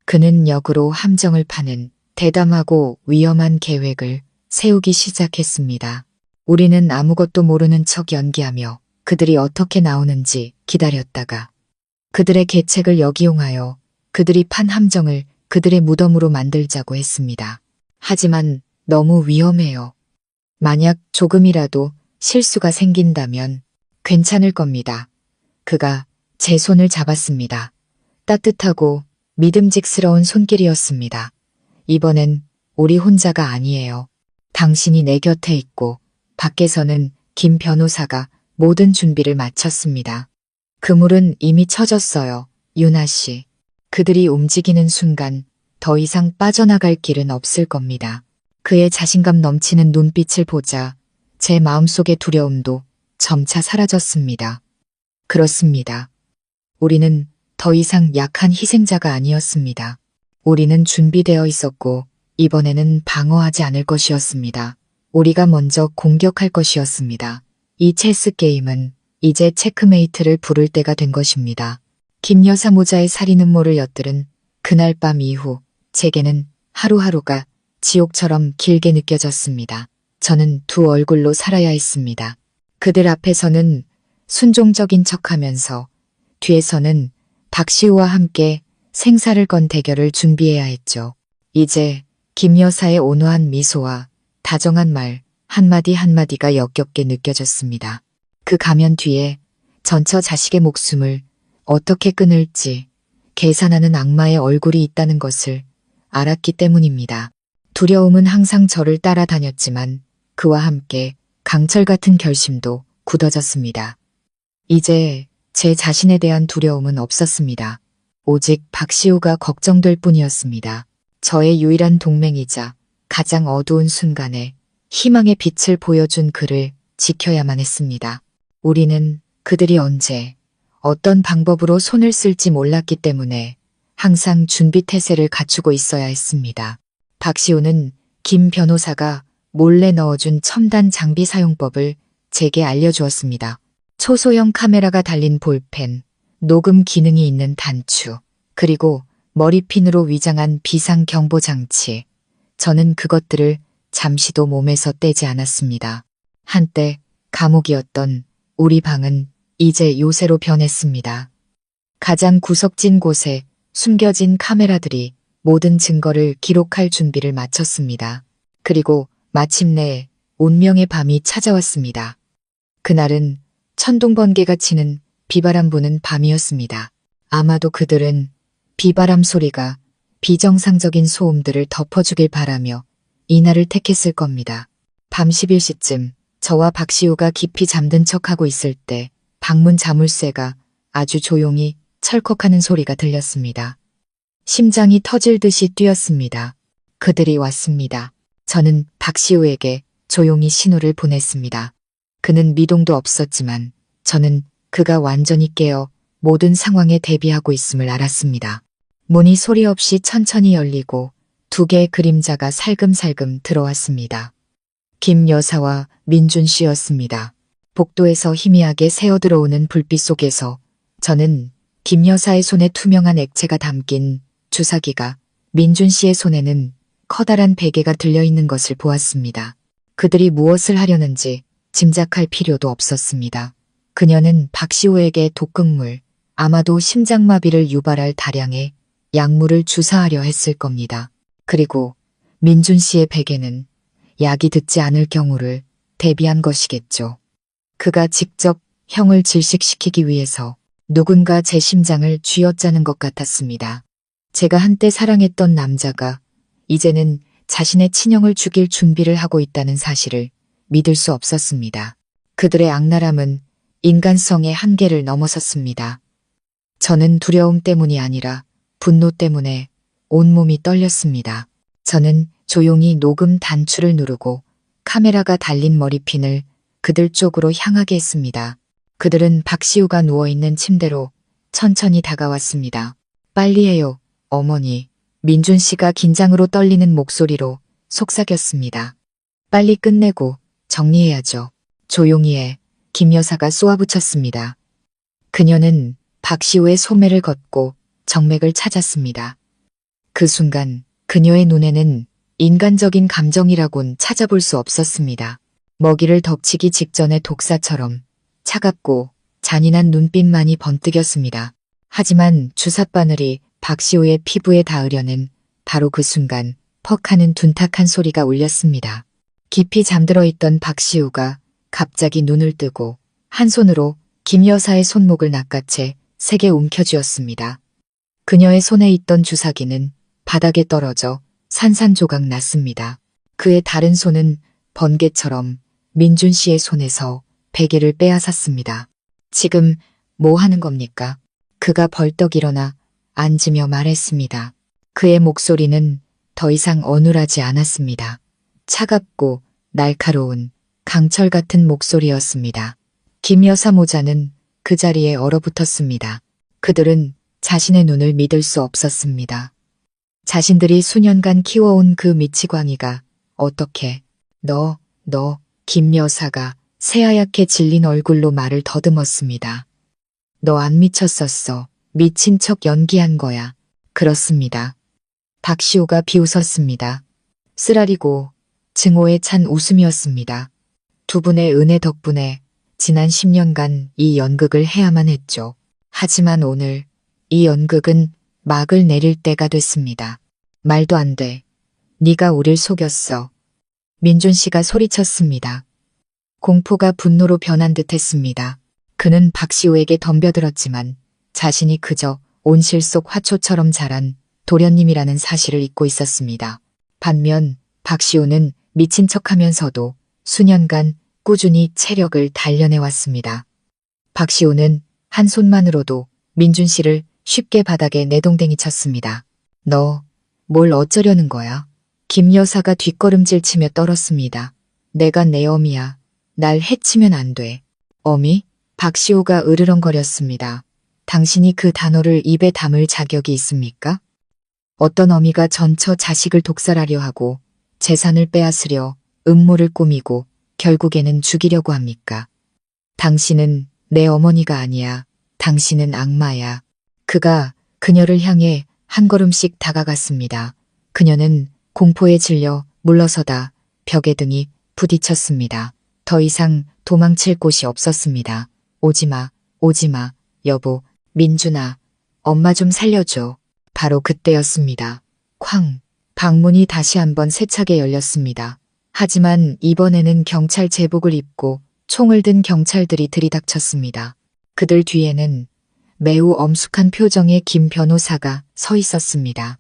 그는 역으로 함정을 파는 대담하고 위험한 계획을 세우기 시작했습니다. 우리는 아무것도 모르는 척 연기하며 그들이 어떻게 나오는지 기다렸다가 그들의 계책을 역이용하여 그들이 판 함정을 그들의 무덤으로 만들자고 했습니다. 하지만 너무 위험해요. 만약 조금이라도 실수가 생긴다면 괜찮을 겁니다. 그가 제 손을 잡았습니다. 따뜻하고 믿음직스러운 손길이었습니다. 이번엔 우리 혼자가 아니에요. 당신이 내 곁에 있고 밖에서는 김 변호사가 모든 준비를 마쳤습니다. 그물은 이미 쳐졌어요. 유나 씨. 그들이 움직이는 순간 더 이상 빠져나갈 길은 없을 겁니다. 그의 자신감 넘치는 눈빛을 보자 제 마음속의 두려움도 점차 사라졌습니다. 그렇습니다. 우리는 더 이상 약한 희생자가 아니었습니다. 우리는 준비되어 있었고 이번에는 방어하지 않을 것이었습니다. 우리가 먼저 공격할 것이었습니다. 이 체스 게임은 이제 체크메이트를 부를 때가 된 것입니다. 김 여사 모자의 살인 음모를 엿들은 그날 밤 이후 제게는 하루하루가 지옥처럼 길게 느껴졌습니다. 저는 두 얼굴로 살아야 했습니다. 그들 앞에서는 순종적인 척하면서 뒤에서는 박시우와 함께 생사를 건 대결을 준비해야 했죠. 이제 김 여사의 온화한 미소와 다정한 말 한마디 한마디가 역겹게 느껴졌습니다. 그 가면 뒤에 전처 자식의 목숨을 어떻게 끊을지 계산하는 악마의 얼굴이 있다는 것을 알았기 때문입니다. 두려움은 항상 저를 따라다녔지만 그와 함께 강철 같은 결심도 굳어졌습니다. 이제 제 자신에 대한 두려움은 없었습니다. 오직 박시우가 걱정될 뿐이었습니다. 저의 유일한 동맹이자 가장 어두운 순간에 희망의 빛을 보여준 그를 지켜야만 했습니다. 우리는 그들이 언제 어떤 방법으로 손을 쓸지 몰랐기 때문에 항상 준비태세를 갖추고 있어야 했습니다. 박시우는 김 변호사가 몰래 넣어준 첨단 장비 사용법을 제게 알려주었습니다. 초소형 카메라가 달린 볼펜, 녹음 기능이 있는 단추, 그리고 머리핀으로 위장한 비상경보장치. 저는 그것들을 잠시도 몸에서 떼지 않았습니다. 한때 감옥이었던 우리 방은 이제 요새로 변했습니다. 가장 구석진 곳에 숨겨진 카메라들이 모든 증거를 기록할 준비를 마쳤습니다. 그리고 마침내 운명의 밤이 찾아왔습니다. 그날은 천둥번개가 치는 비바람 부는 밤이었습니다. 아마도 그들은 비바람 소리가 비정상적인 소음들을 덮어주길 바라며 이날을 택했을 겁니다. 밤 11시쯤 저와 박시우가 깊이 잠든 척하고 있을 때 방문 자물쇠가 아주 조용히 철컥하는 소리가 들렸습니다. 심장이 터질 듯이 뛰었습니다. 그들이 왔습니다. 저는 박시우에게 조용히 신호를 보냈습니다. 그는 미동도 없었지만 저는 그가 완전히 깨어 모든 상황에 대비하고 있음을 알았습니다. 문이 소리 없이 천천히 열리고 두 개의 그림자가 살금살금 들어왔습니다. 김 여사와 민준 씨였습니다. 복도에서 희미하게 새어들어오는 불빛 속에서 저는 김 여사의 손에 투명한 액체가 담긴 주사기가, 민준 씨의 손에는 커다란 베개가 들려있는 것을 보았습니다. 그들이 무엇을 하려는지 짐작할 필요도 없었습니다. 그녀는 박시우에게 독극물, 아마도 심장마비를 유발할 다량의 약물을 주사하려 했을 겁니다. 그리고 민준 씨의 베개는 약이 듣지 않을 경우를 대비한 것이겠죠. 그가 직접 형을 질식시키기 위해서 누군가 제 심장을 쥐어짜는 것 같았습니다. 제가 한때 사랑했던 남자가 이제는 자신의 친형을 죽일 준비를 하고 있다는 사실을 믿을 수 없었습니다. 그들의 악랄함은 인간성의 한계를 넘어섰습니다. 저는 두려움 때문이 아니라 분노 때문에 온몸이 떨렸습니다. 저는 조용히 녹음 단추를 누르고 카메라가 달린 머리핀을 그들 쪽으로 향하게 했습니다. 그들은 박시우가 누워있는 침대로 천천히 다가왔습니다. 빨리 해요, 어머니. 민준 씨가 긴장으로 떨리는 목소리로 속삭였습니다. 빨리 끝내고 정리해야죠. 조용히 해. 김 여사가 쏘아붙였습니다. 그녀는 박시우의 소매를 걷고 정맥을 찾았습니다. 그 순간 그녀의 눈에는 인간적인 감정이라곤 찾아볼 수 없었습니다. 먹이를 덮치기 직전의 독사처럼 차갑고 잔인한 눈빛만이 번뜩였습니다. 하지만 주삿바늘이 박시우의 피부에 닿으려는 바로 그 순간 퍽 하는 둔탁한 소리가 울렸습니다. 깊이 잠들어 있던 박시우가 갑자기 눈을 뜨고 한 손으로 김 여사의 손목을 낚아채 세게 움켜쥐었습니다. 그녀의 손에 있던 주사기는 바닥에 떨어져 산산조각 났습니다. 그의 다른 손은 번개처럼 민준 씨의 손에서 베개를 빼앗았습니다. 지금 뭐 하는 겁니까? 그가 벌떡 일어나 앉으며 말했습니다. 그의 목소리는 더 이상 어눌하지 않았습니다. 차갑고 날카로운 강철 같은 목소리였습니다. 김 여사 모자는 그 자리에 얼어붙었습니다. 그들은 자신의 눈을 믿을 수 없었습니다. 자신들이 수년간 키워온 그 미치광이가 어떻게 너, 김 여사가 새하얗게 질린 얼굴로 말을 더듬었습니다. 너 안 미쳤었어. 미친 척 연기한 거야. 그렇습니다. 박시우가 비웃었습니다. 쓰라리고 증오에 찬 웃음이었습니다. 두 분의 은혜 덕분에 지난 10년간 이 연극을 해야만 했죠. 하지만 오늘 이 연극은 막을 내릴 때가 됐습니다. 말도 안 돼. 네가 우릴 속였어. 민준 씨가 소리쳤습니다. 공포가 분노로 변한 듯했습니다. 그는 박시우에게 덤벼들었지만 자신이 그저 온실 속 화초처럼 자란 도련님이라는 사실을 잊고 있었습니다. 반면 박시우는 미친 척하면서도 수년간 꾸준히 체력을 단련해왔습니다. 박시우는 한 손만으로도 민준 씨를 쉽게 바닥에 내동댕이 쳤습니다. 너 뭘 어쩌려는 거야? 김 여사가 뒷걸음질 치며 떨었습니다. 내가 내 어미야. 날 해치면 안 돼. 어미? 박시우가 으르렁거렸습니다. 당신이 그 단어를 입에 담을 자격이 있습니까? 어떤 어미가 전처 자식을 독살하려 하고 재산을 빼앗으려 음모를 꾸미고 결국에는 죽이려고 합니까? 당신은 내 어머니가 아니야. 당신은 악마야. 그가 그녀를 향해 한 걸음씩 다가갔습니다. 그녀는 공포에 질려 물러서다 벽에 등이 부딪혔습니다. 더 이상 도망칠 곳이 없었습니다. 오지마, 오지마, 여보, 민준아, 엄마 좀 살려줘. 바로 그때였습니다. 쾅! 방문이 다시 한번 세차게 열렸습니다. 하지만 이번에는 경찰 제복을 입고 총을 든 경찰들이 들이닥쳤습니다. 그들 뒤에는 매우 엄숙한 표정의 김 변호사가 서 있었습니다.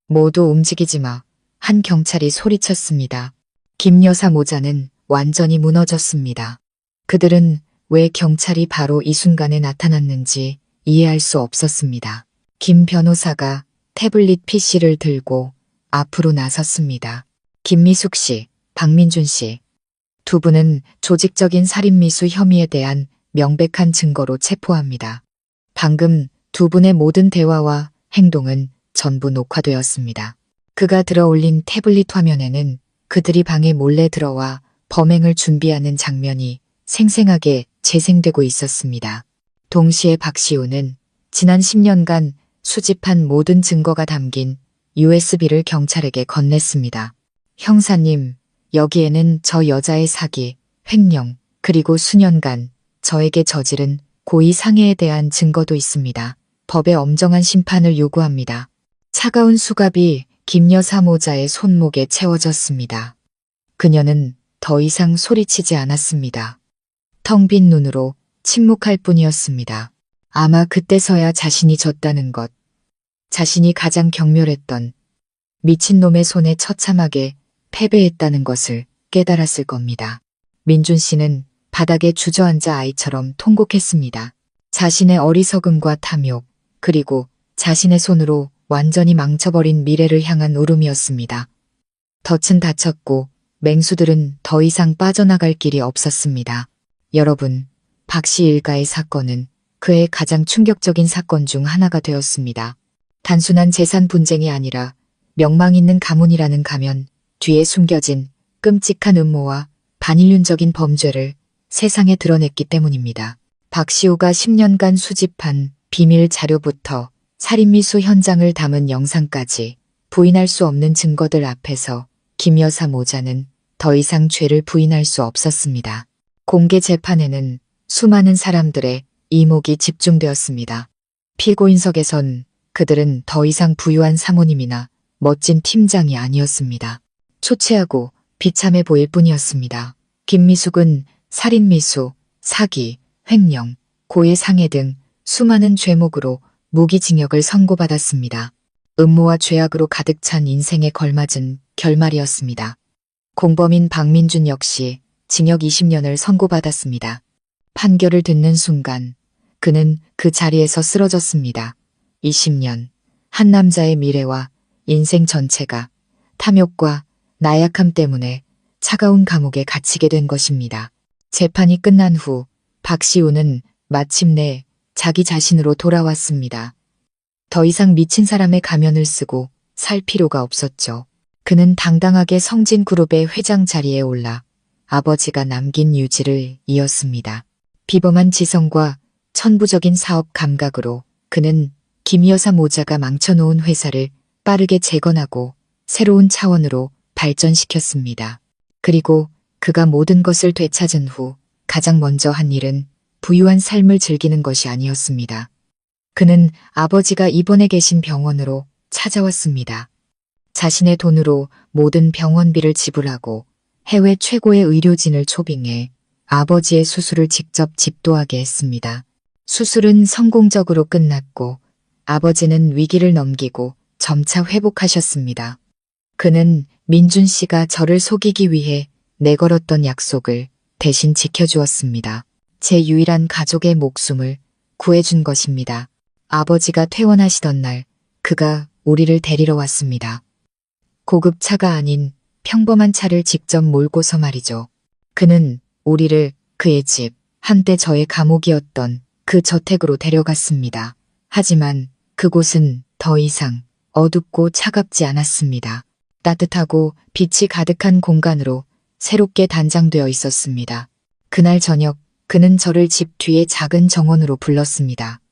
모두 움직이지 마. 한 경찰이 소리쳤습니다. 김 여사 모자는 완전히 무너졌습니다. 그들은 왜 경찰이 바로 이 순간에 나타났는지 이해할 수 없었습니다. 김 변호사가 태블릿 PC를 들고 앞으로 나섰습니다. 김미숙 씨, 박민준 씨. 두 분은 조직적인 살인미수 혐의에 대한 명백한 증거로 체포합니다. 방금 두 분의 모든 대화와 행동은 전부 녹화되었습니다. 그가 들어올린 태블릿 화면에는 그들이 방에 몰래 들어와 범행을 준비하는 장면이 생생하게 재생되고 있었습니다. 동시에 박시우는 지난 10년간 수집한 모든 증거가 담긴 USB를 경찰에게 건넸습니다. 형사님, 여기에는 저 여자의 사기, 횡령, 그리고 수년간 저에게 저지른 고의 상해에 대한 증거도 있습니다. 법의 엄정한 심판을 요구합니다. 차가운 수갑이 김 여사 모자의 손목에 채워졌습니다. 그녀는 더 이상 소리치지 않았습니다. 텅 빈 눈으로 침묵할 뿐이었습니다. 아마 그때서야 자신이 졌다는 것, 자신이 가장 경멸했던 미친놈의 손에 처참하게 패배했다는 것을 깨달았을 겁니다. 민준 씨는 바닥에 주저앉아 아이처럼 통곡했습니다. 자신의 어리석음과 탐욕, 그리고 자신의 손으로 완전히 망쳐버린 미래를 향한 울음이었습니다. 덫은 닫혔고 맹수들은 더 이상 빠져나갈 길이 없었습니다. 여러분, 박씨 일가의 사건은 그의 가장 충격적인 사건 중 하나가 되었습니다. 단순한 재산 분쟁이 아니라 명망 있는 가문이라는 가면 뒤에 숨겨진 끔찍한 음모와 반인륜적인 범죄를 세상에 드러냈기 때문입니다. 박시우가 10년간 수집한 비밀 자료부터 살인미수 현장을 담은 영상까지 부인할 수 없는 증거들 앞에서 김 여사 모자는 더 이상 죄를 부인할 수 없었습니다. 공개 재판에는 수많은 사람들의 이목이 집중되었습니다. 피고인석에선 그들은 더 이상 부유한 사모님이나 멋진 팀장이 아니었습니다. 초췌하고 비참해 보일 뿐이었습니다. 김미숙은 살인미수, 사기, 횡령, 고의 상해 등 수많은 죄목으로 무기징역을 선고받았습니다. 음모와 죄악으로 가득 찬 인생에 걸맞은 결말이었습니다. 공범인 박민준 역시 징역 20년을 선고받았습니다. 판결을 듣는 순간 그는 그 자리에서 쓰러졌습니다. 20년, 한 남자의 미래와 인생 전체가 탐욕과 나약함 때문에 차가운 감옥에 갇히게 된 것입니다. 재판이 끝난 후 박시우는 마침내 자기 자신으로 돌아왔습니다. 더 이상 미친 사람의 가면을 쓰고 살 필요가 없었죠. 그는 당당하게 성진그룹의 회장 자리에 올라 아버지가 남긴 유지를 이었습니다. 비범한 지성과 천부적인 사업 감각으로 그는 김 여사 모자가 망쳐놓은 회사를 빠르게 재건하고 새로운 차원으로 발전시켰습니다. 그리고 그가 모든 것을 되찾은 후 가장 먼저 한 일은 부유한 삶을 즐기는 것이 아니었습니다. 그는 아버지가 입원해 계신 병원으로 찾아왔습니다. 자신의 돈으로 모든 병원비를 지불하고 해외 최고의 의료진을 초빙해 아버지의 수술을 직접 집도하게 했습니다. 수술은 성공적으로 끝났고 아버지는 위기를 넘기고 점차 회복하셨습니다. 그는 민준 씨가 저를 속이기 위해 내걸었던 약속을 대신 지켜주었습니다. 제 유일한 가족의 목숨을 구해준 것입니다. 아버지가 퇴원하시던 날 그가 우리를 데리러 왔습니다. 고급 차가 아닌 평범한 차를 직접 몰고서 말이죠. 그는 우리를 그의 집, 한때 저의 감옥이었던 그 저택으로 데려갔습니다. 하지만 그곳은 더 이상 어둡고 차갑지 않았습니다. 따뜻하고 빛이 가득한 공간으로 새롭게 단장되어 있었습니다. 그날 저녁 그는 저를 집 뒤의 작은 정원으로 불렀습니다.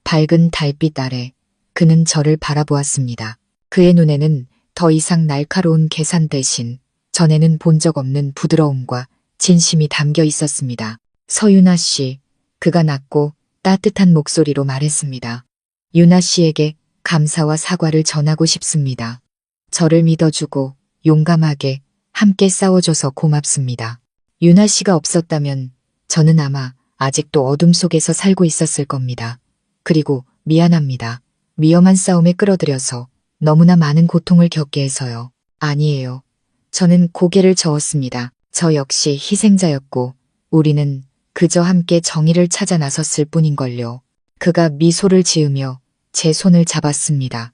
밝은 달빛 아래 그는 저를 바라보았습니다. 그의 눈에는 더 이상 날카로운 계산 대신 전에는 본 적 없는 부드러움과 진심이 담겨 있었습니다. 서윤아 씨, 그가 낮고 따뜻한 목소리로 말했습니다. 유나 씨에게 감사와 사과를 전하고 싶습니다. 저를 믿어주고 용감하게 함께 싸워줘서 고맙습니다. 유나 씨가 없었다면 저는 아마 아직도 어둠 속에서 살고 있었을 겁니다. 그리고 미안합니다. 위험한 싸움에 끌어들여서 너무나 많은 고통을 겪게 해서요. 아니에요. 저는 고개를 저었습니다. 저 역시 희생자였고 우리는 그저 함께 정의를 찾아 나섰을 뿐인걸요. 그가 미소를 지으며 제 손을 잡았습니다.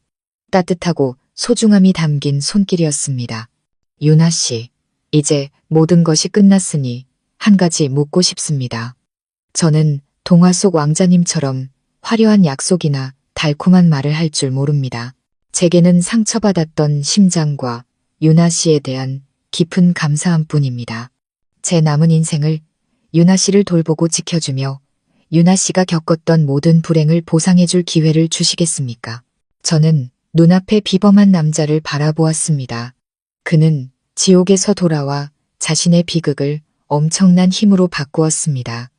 따뜻하고 소중함이 담긴 손길이었습니다. 유나 씨, 이제 모든 것이 끝났으니 한 가지 묻고 싶습니다. 저는 동화 속 왕자님처럼 화려한 약속이나 달콤한 말을 할 줄 모릅니다. 제게는 상처받았던 심장과 유나 씨에 대한 깊은 감사함뿐입니다. 제 남은 인생을 유나 씨를 돌보고 지켜주며 유나 씨가 겪었던 모든 불행을 보상해줄 기회를 주시겠습니까? 저는 눈앞에 비범한 남자를 바라보았습니다. 그는 지옥에서 돌아와 자신의 비극을 엄청난 힘으로 바꾸었습니다.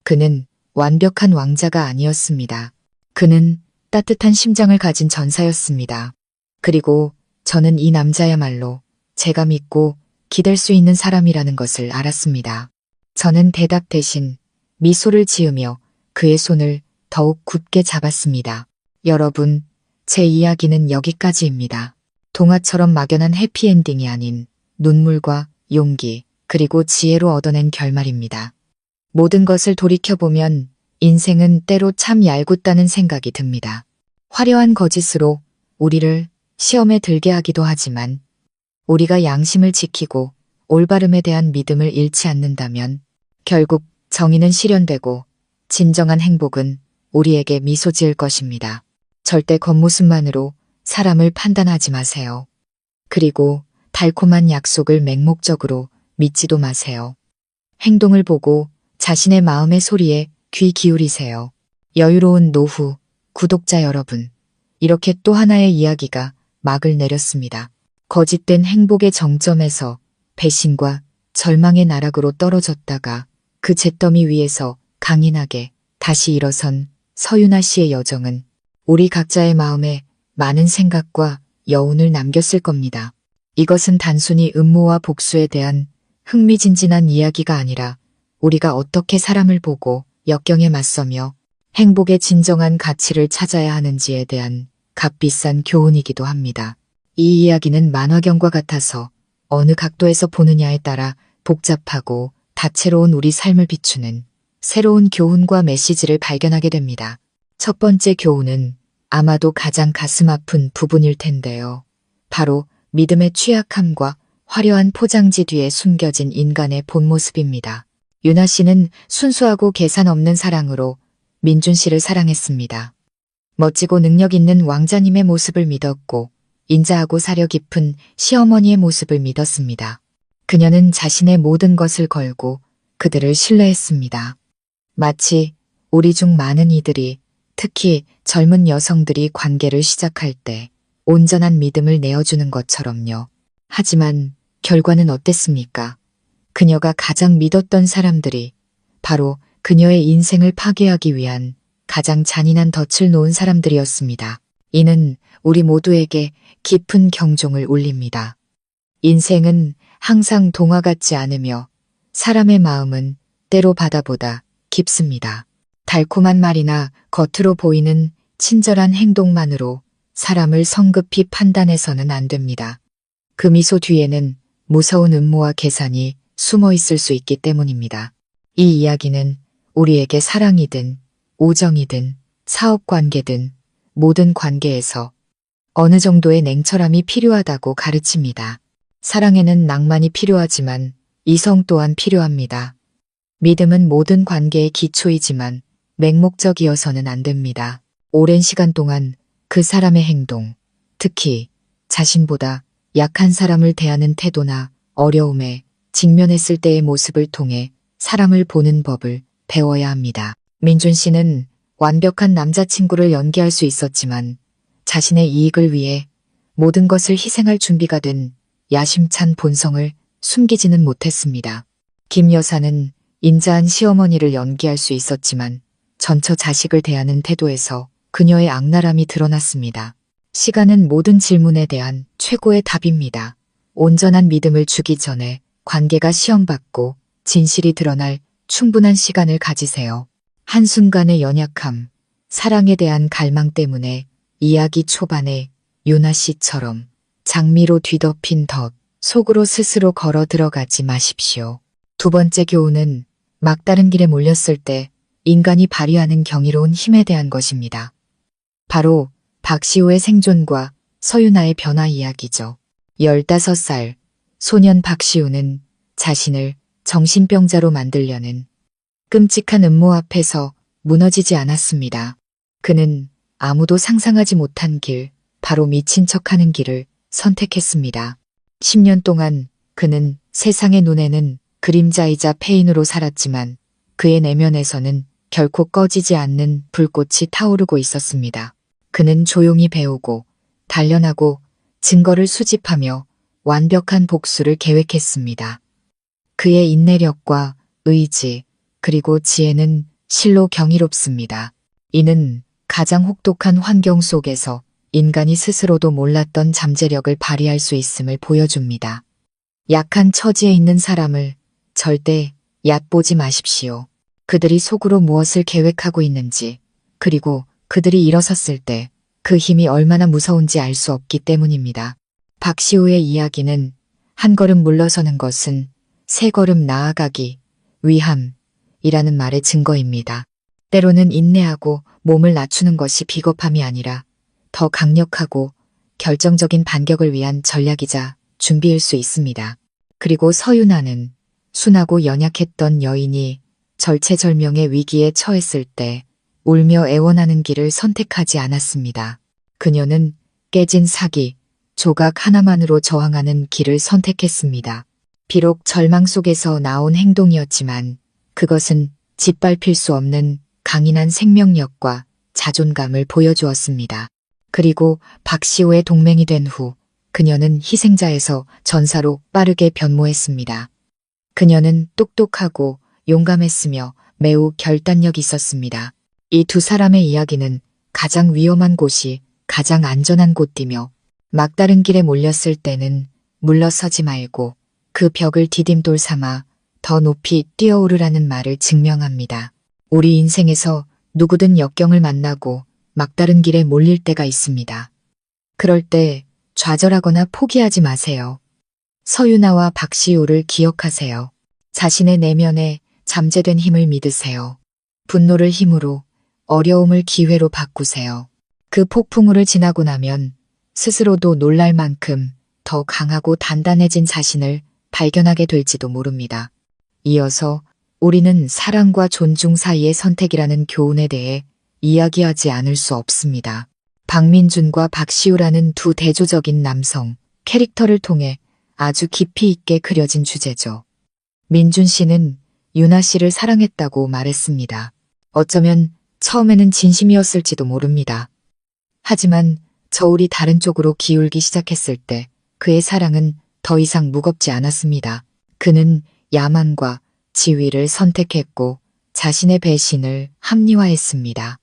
그는 완벽한 왕자가 아니었습니다. 그는 따뜻한 심장을 가진 전사였습니다. 그리고 저는 이 남자야말로 제가 믿고 기댈 수 있는 사람이라는 것을 알았습니다. 저는 대답 대신 미소를 지으며 그의 손을 더욱 굳게 잡았습니다. 여러분, 제 이야기는 여기까지입니다. 동화처럼 막연한 해피엔딩이 아닌 눈물과 용기, 그리고 지혜로 얻어낸 결말입니다. 모든 것을 돌이켜보면 인생은 때로 참 얄궂다는 생각이 듭니다. 화려한 거짓으로 우리를 시험에 들게 하기도 하지만 우리가 양심을 지키고 올바름에 대한 믿음을 잃지 않는다면 결국 정의는 실현되고 진정한 행복은 우리에게 미소 지을 것입니다. 절대 겉모습만으로 사람을 판단하지 마세요. 그리고 달콤한 약속을 맹목적으로 믿지도 마세요. 행동을 보고 자신의 마음의 소리에 귀 기울이세요. 여유로운 노후, 구독자 여러분, 이렇게 또 하나의 이야기가 막을 내렸습니다. 거짓된 행복의 정점에서 배신과 절망의 나락으로 떨어졌다가 그 잿더미 위에서 강인하게 다시 일어선 서윤아 씨의 여정은 우리 각자의 마음에 많은 생각과 여운을 남겼을 겁니다. 이것은 단순히 음모와 복수에 대한 흥미진진한 이야기가 아니라 우리가 어떻게 사람을 보고 역경에 맞서며 행복의 진정한 가치를 찾아야 하는지에 대한 값비싼 교훈이기도 합니다. 이 이야기는 만화경과 같아서 어느 각도에서 보느냐에 따라 복잡하고 다채로운 우리 삶을 비추는 새로운 교훈과 메시지를 발견하게 됩니다. 첫 번째 교훈은 아마도 가장 가슴 아픈 부분일 텐데요. 바로 믿음의 취약함과 화려한 포장지 뒤에 숨겨진 인간의 본 모습입니다. 유나 씨는 순수하고 계산 없는 사랑으로 민준 씨를 사랑했습니다. 멋지고 능력 있는 왕자님의 모습을 믿었고 인자하고 사려 깊은 시어머니의 모습을 믿었습니다. 그녀는 자신의 모든 것을 걸고 그들을 신뢰했습니다. 마치 우리 중 많은 이들이, 특히 젊은 여성들이 관계를 시작할 때 온전한 믿음을 내어주는 것처럼요. 하지만 결과는 어땠습니까? 그녀가 가장 믿었던 사람들이 바로 그녀의 인생을 파괴하기 위한 가장 잔인한 덫을 놓은 사람들이었습니다. 이는 우리 모두에게 깊은 경종을 울립니다. 인생은 항상 동화 같지 않으며 사람의 마음은 때로 바다보다 깊습니다. 달콤한 말이나 겉으로 보이는 친절한 행동만으로 사람을 성급히 판단해서는 안 됩니다. 그 미소 뒤에는 무서운 음모와 계산이 숨어 있을 수 있기 때문입니다. 이 이야기는 우리에게 사랑이든 우정이든 사업관계든 모든 관계에서 어느 정도의 냉철함이 필요하다고 가르칩니다. 사랑에는 낭만이 필요하지만 이성 또한 필요합니다. 믿음은 모든 관계의 기초이지만 맹목적이어서는 안 됩니다. 오랜 시간 동안 그 사람의 행동, 특히 자신보다 약한 사람을 대하는 태도나 어려움에 직면했을 때의 모습을 통해 사람을 보는 법을 배워야 합니다. 민준 씨는 완벽한 남자친구를 연기할 수 있었지만 자신의 이익을 위해 모든 것을 희생할 준비가 된 야심찬 본성을 숨기지는 못했습니다. 김 여사는 인자한 시어머니를 연기할 수 있었지만 전처 자식을 대하는 태도에서 그녀의 악랄함이 드러났습니다. 시간은 모든 질문에 대한 최고의 답입니다. 온전한 믿음을 주기 전에 관계가 시험받고 진실이 드러날 충분한 시간을 가지세요. 한순간의 연약함, 사랑에 대한 갈망 때문에 이야기 초반에 유나 씨처럼 장미로 뒤덮인 덫 속으로 스스로 걸어 들어가지 마십시오. 두 번째 교훈은 막다른 길에 몰렸을 때 인간이 발휘하는 경이로운 힘에 대한 것입니다. 바로 박시호의 생존과 서유나의 변화 이야기죠. 15살 소년 박시우는 자신을 정신병자로 만들려는 끔찍한 음모 앞에서 무너지지 않았습니다. 그는 아무도 상상하지 못한 길, 바로 미친 척하는 길을 선택했습니다. 10년 동안 그는 세상의 눈에는 그림자이자 폐인으로 살았지만 그의 내면에서는 결코 꺼지지 않는 불꽃이 타오르고 있었습니다. 그는 조용히 배우고 단련하고 증거를 수집하며 완벽한 복수를 계획했습니다. 그의 인내력과 의지 그리고 지혜는 실로 경이롭습니다. 이는 가장 혹독한 환경 속에서 인간이 스스로도 몰랐던 잠재력을 발휘할 수 있음을 보여줍니다. 약한 처지에 있는 사람을 절대 얕보지 마십시오. 그들이 속으로 무엇을 계획하고 있는지, 그리고 그들이 일어섰을 때 그 힘이 얼마나 무서운지 알 수 없기 때문입니다. 박시우의 이야기는 한 걸음 물러서는 것은 세 걸음 나아가기 위함이라는 말의 증거입니다. 때로는 인내하고 몸을 낮추는 것이 비겁함이 아니라 더 강력하고 결정적인 반격을 위한 전략이자 준비일 수 있습니다. 그리고 서유나는 순하고 연약했던 여인이 절체절명의 위기에 처했을 때 울며 애원하는 길을 선택하지 않았습니다. 그녀는 깨진 사기, 조각 하나만으로 저항하는 길을 선택했습니다. 비록 절망 속에서 나온 행동이었지만 그것은 짓밟힐 수 없는 강인한 생명력과 자존감을 보여주었습니다. 그리고 박시호의 동맹이 된 후 그녀는 희생자에서 전사로 빠르게 변모했습니다. 그녀는 똑똑하고 용감했으며 매우 결단력 있었습니다. 이 두 사람의 이야기는 가장 위험한 곳이 가장 안전한 곳이며 막다른 길에 몰렸을 때는 물러서지 말고 그 벽을 디딤돌 삼아 더 높이 뛰어오르라는 말을 증명합니다. 우리 인생에서 누구든 역경을 만나고 막다른 길에 몰릴 때가 있습니다. 그럴 때 좌절하거나 포기하지 마세요. 서유나와 박시우를 기억하세요. 자신의 내면에 잠재된 힘을 믿으세요. 분노를 힘으로, 어려움을 기회로 바꾸세요. 그 폭풍우를 지나고 나면 스스로도 놀랄 만큼 더 강하고 단단해진 자신을 발견하게 될지도 모릅니다. 이어서 우리는 사랑과 존중 사이의 선택이라는 교훈에 대해 이야기하지 않을 수 없습니다. 박민준과 박시우라는 두 대조적인 남성 캐릭터를 통해 아주 깊이 있게 그려진 주제죠. 민준 씨는 유나 씨를 사랑했다고 말했습니다. 어쩌면 처음에는 진심이었을지도 모릅니다. 하지만 저울이 다른 쪽으로 기울기 시작했을 때 그의 사랑은 더 이상 무겁지 않았습니다. 그는 야만과 지위를 선택했고 자신의 배신을 합리화했습니다.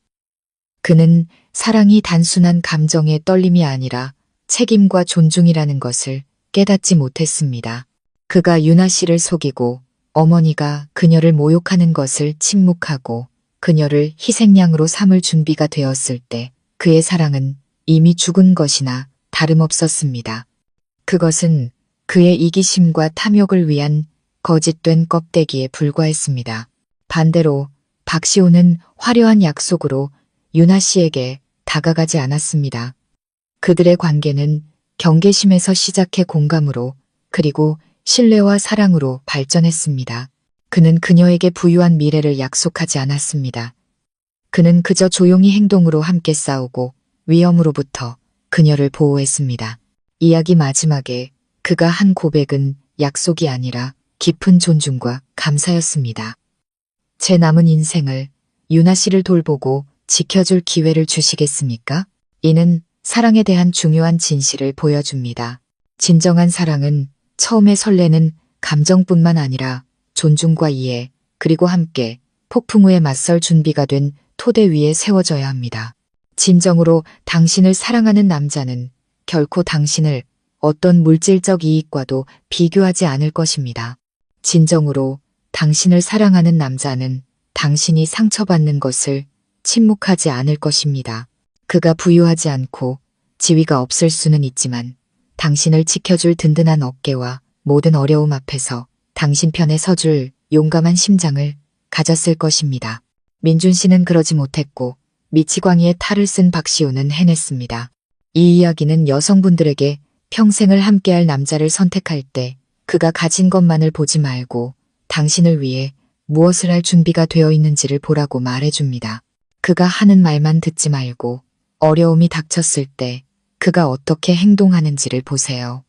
그는 사랑이 단순한 감정의 떨림이 아니라 책임과 존중이라는 것을 깨닫지 못했습니다. 그가 유나 씨를 속이고 어머니가 그녀를 모욕하는 것을 침묵하고 그녀를 희생양으로 삼을 준비가 되었을 때 그의 사랑은 이미 죽은 것이나 다름없었습니다. 그것은 그의 이기심과 탐욕을 위한 거짓된 껍데기에 불과했습니다. 반대로 박시호는 화려한 약속으로 유나 씨에게 다가가지 않았습니다. 그들의 관계는 경계심에서 시작해 공감으로 그리고 신뢰와 사랑으로 발전했습니다. 그는 그녀에게 부유한 미래를 약속하지 않았습니다. 그는 그저 조용히 행동으로 함께 싸우고 위험으로부터 그녀를 보호했습니다. 이야기 마지막에 그가 한 고백은 약속이 아니라 깊은 존중과 감사였습니다. 제 남은 인생을 유나 씨를 돌보고 지켜줄 기회를 주시겠습니까? 이는 사랑에 대한 중요한 진실을 보여줍니다. 진정한 사랑은 처음에 설레는 감정뿐만 아니라 존중과 이해, 그리고 함께 폭풍 후에 맞설 준비가 된 토대 위에 세워져야 합니다. 진정으로 당신을 사랑하는 남자는 결코 당신을 어떤 물질적 이익과도 비교하지 않을 것입니다. 진정으로 당신을 사랑하는 남자는 당신이 상처받는 것을 침묵하지 않을 것입니다. 그가 부유하지 않고 지위가 없을 수는 있지만 당신을 지켜줄 든든한 어깨와 모든 어려움 앞에서 당신 편에 서줄 용감한 심장을 가졌을 것입니다. 민준 씨는 그러지 못했고 미치광이의 탈을 쓴 박시호는 해냈습니다. 이 이야기는 여성분들에게 평생을 함께할 남자를 선택할 때 그가 가진 것만을 보지 말고 당신을 위해 무엇을 할 준비가 되어 있는지를 보라고 말해줍니다. 그가 하는 말만 듣지 말고 어려움이 닥쳤을 때 그가 어떻게 행동하는지를 보세요.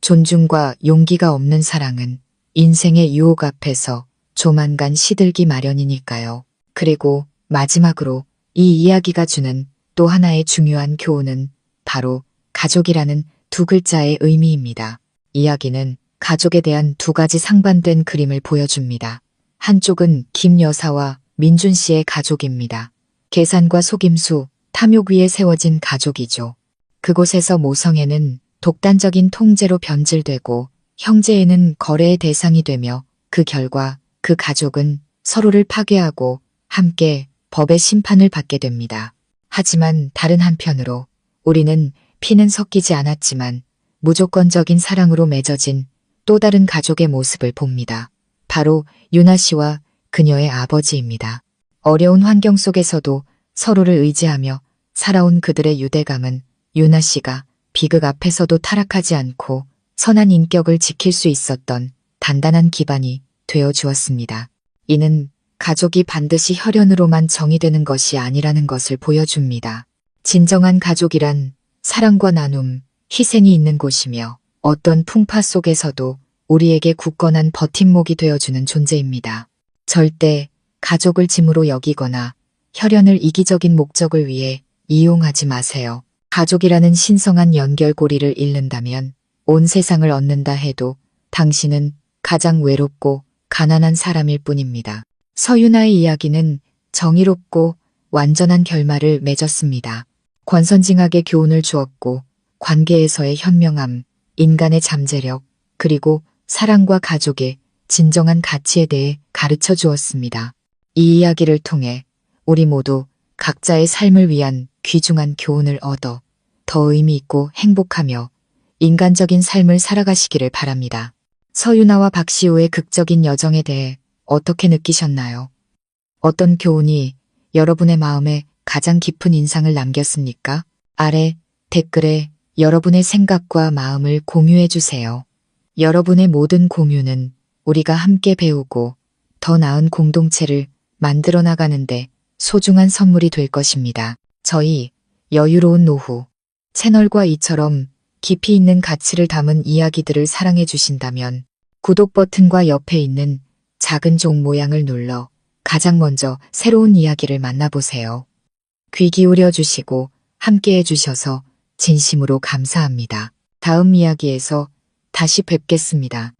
존중과 용기가 없는 사랑은 인생의 유혹 앞에서 조만간 시들기 마련이니까요. 그리고 마지막으로 이 이야기가 주는 또 하나의 중요한 교훈은 바로 가족이라는 두 글자의 의미입니다. 이야기는 가족에 대한 두 가지 상반된 그림을 보여줍니다. 한쪽은 김 여사와 민준 씨의 가족입니다. 계산과 속임수, 탐욕 위에 세워진 가족이죠. 그곳에서 모성애는 독단적인 통제로 변질되고 형제애는 거래의 대상이 되며 그 결과 그 가족은 서로를 파괴하고 함께 법의 심판을 받게 됩니다. 하지만 다른 한편으로 우리는 피는 섞이지 않았지만 무조건적인 사랑으로 맺어진 또 다른 가족의 모습을 봅니다. 바로 유나 씨와 그녀의 아버지입니다. 어려운 환경 속에서도 서로를 의지하며 살아온 그들의 유대감은 유나 씨가 비극 앞에서도 타락하지 않고 선한 인격을 지킬 수 있었던 단단한 기반이 되어 주었습니다. 이는 가족이 반드시 혈연으로만 정의되는 것이 아니라는 것을 보여줍니다. 진정한 가족이란 사랑과 나눔, 희생이 있는 곳이며 어떤 풍파 속에서도 우리에게 굳건한 버팀목이 되어주는 존재입니다. 절대 가족을 짐으로 여기거나 혈연을 이기적인 목적을 위해 이용하지 마세요. 가족이라는 신성한 연결고리를 잃는다면 온 세상을 얻는다 해도 당신은 가장 외롭고 가난한 사람일 뿐입니다. 서유나의 이야기는 정의롭고 완전한 결말을 맺었습니다. 권선징악의 교훈을 주었고 관계에서의 현명함, 인간의 잠재력, 그리고 사랑과 가족의 진정한 가치에 대해 가르쳐 주었습니다. 이 이야기를 통해 우리 모두 각자의 삶을 위한 귀중한 교훈을 얻어 더 의미 있고 행복하며 인간적인 삶을 살아가시기를 바랍니다. 서유나와 박시우의 극적인 여정에 대해 어떻게 느끼셨나요? 어떤 교훈이 여러분의 마음에 가장 깊은 인상을 남겼습니까? 아래 댓글에 여러분의 생각과 마음을 공유해 주세요. 여러분의 모든 공유는 우리가 함께 배우고 더 나은 공동체를 만들어 나가는데 소중한 선물이 될 것입니다. 저희 여유로운 노후 채널과 이처럼 깊이 있는 가치를 담은 이야기들을 사랑해 주신다면 구독 버튼과 옆에 있는 작은 종 모양을 눌러 가장 먼저 새로운 이야기를 만나보세요. 귀 기울여 주시고 함께 해주셔서 진심으로 감사합니다. 다음 이야기에서 다시 뵙겠습니다.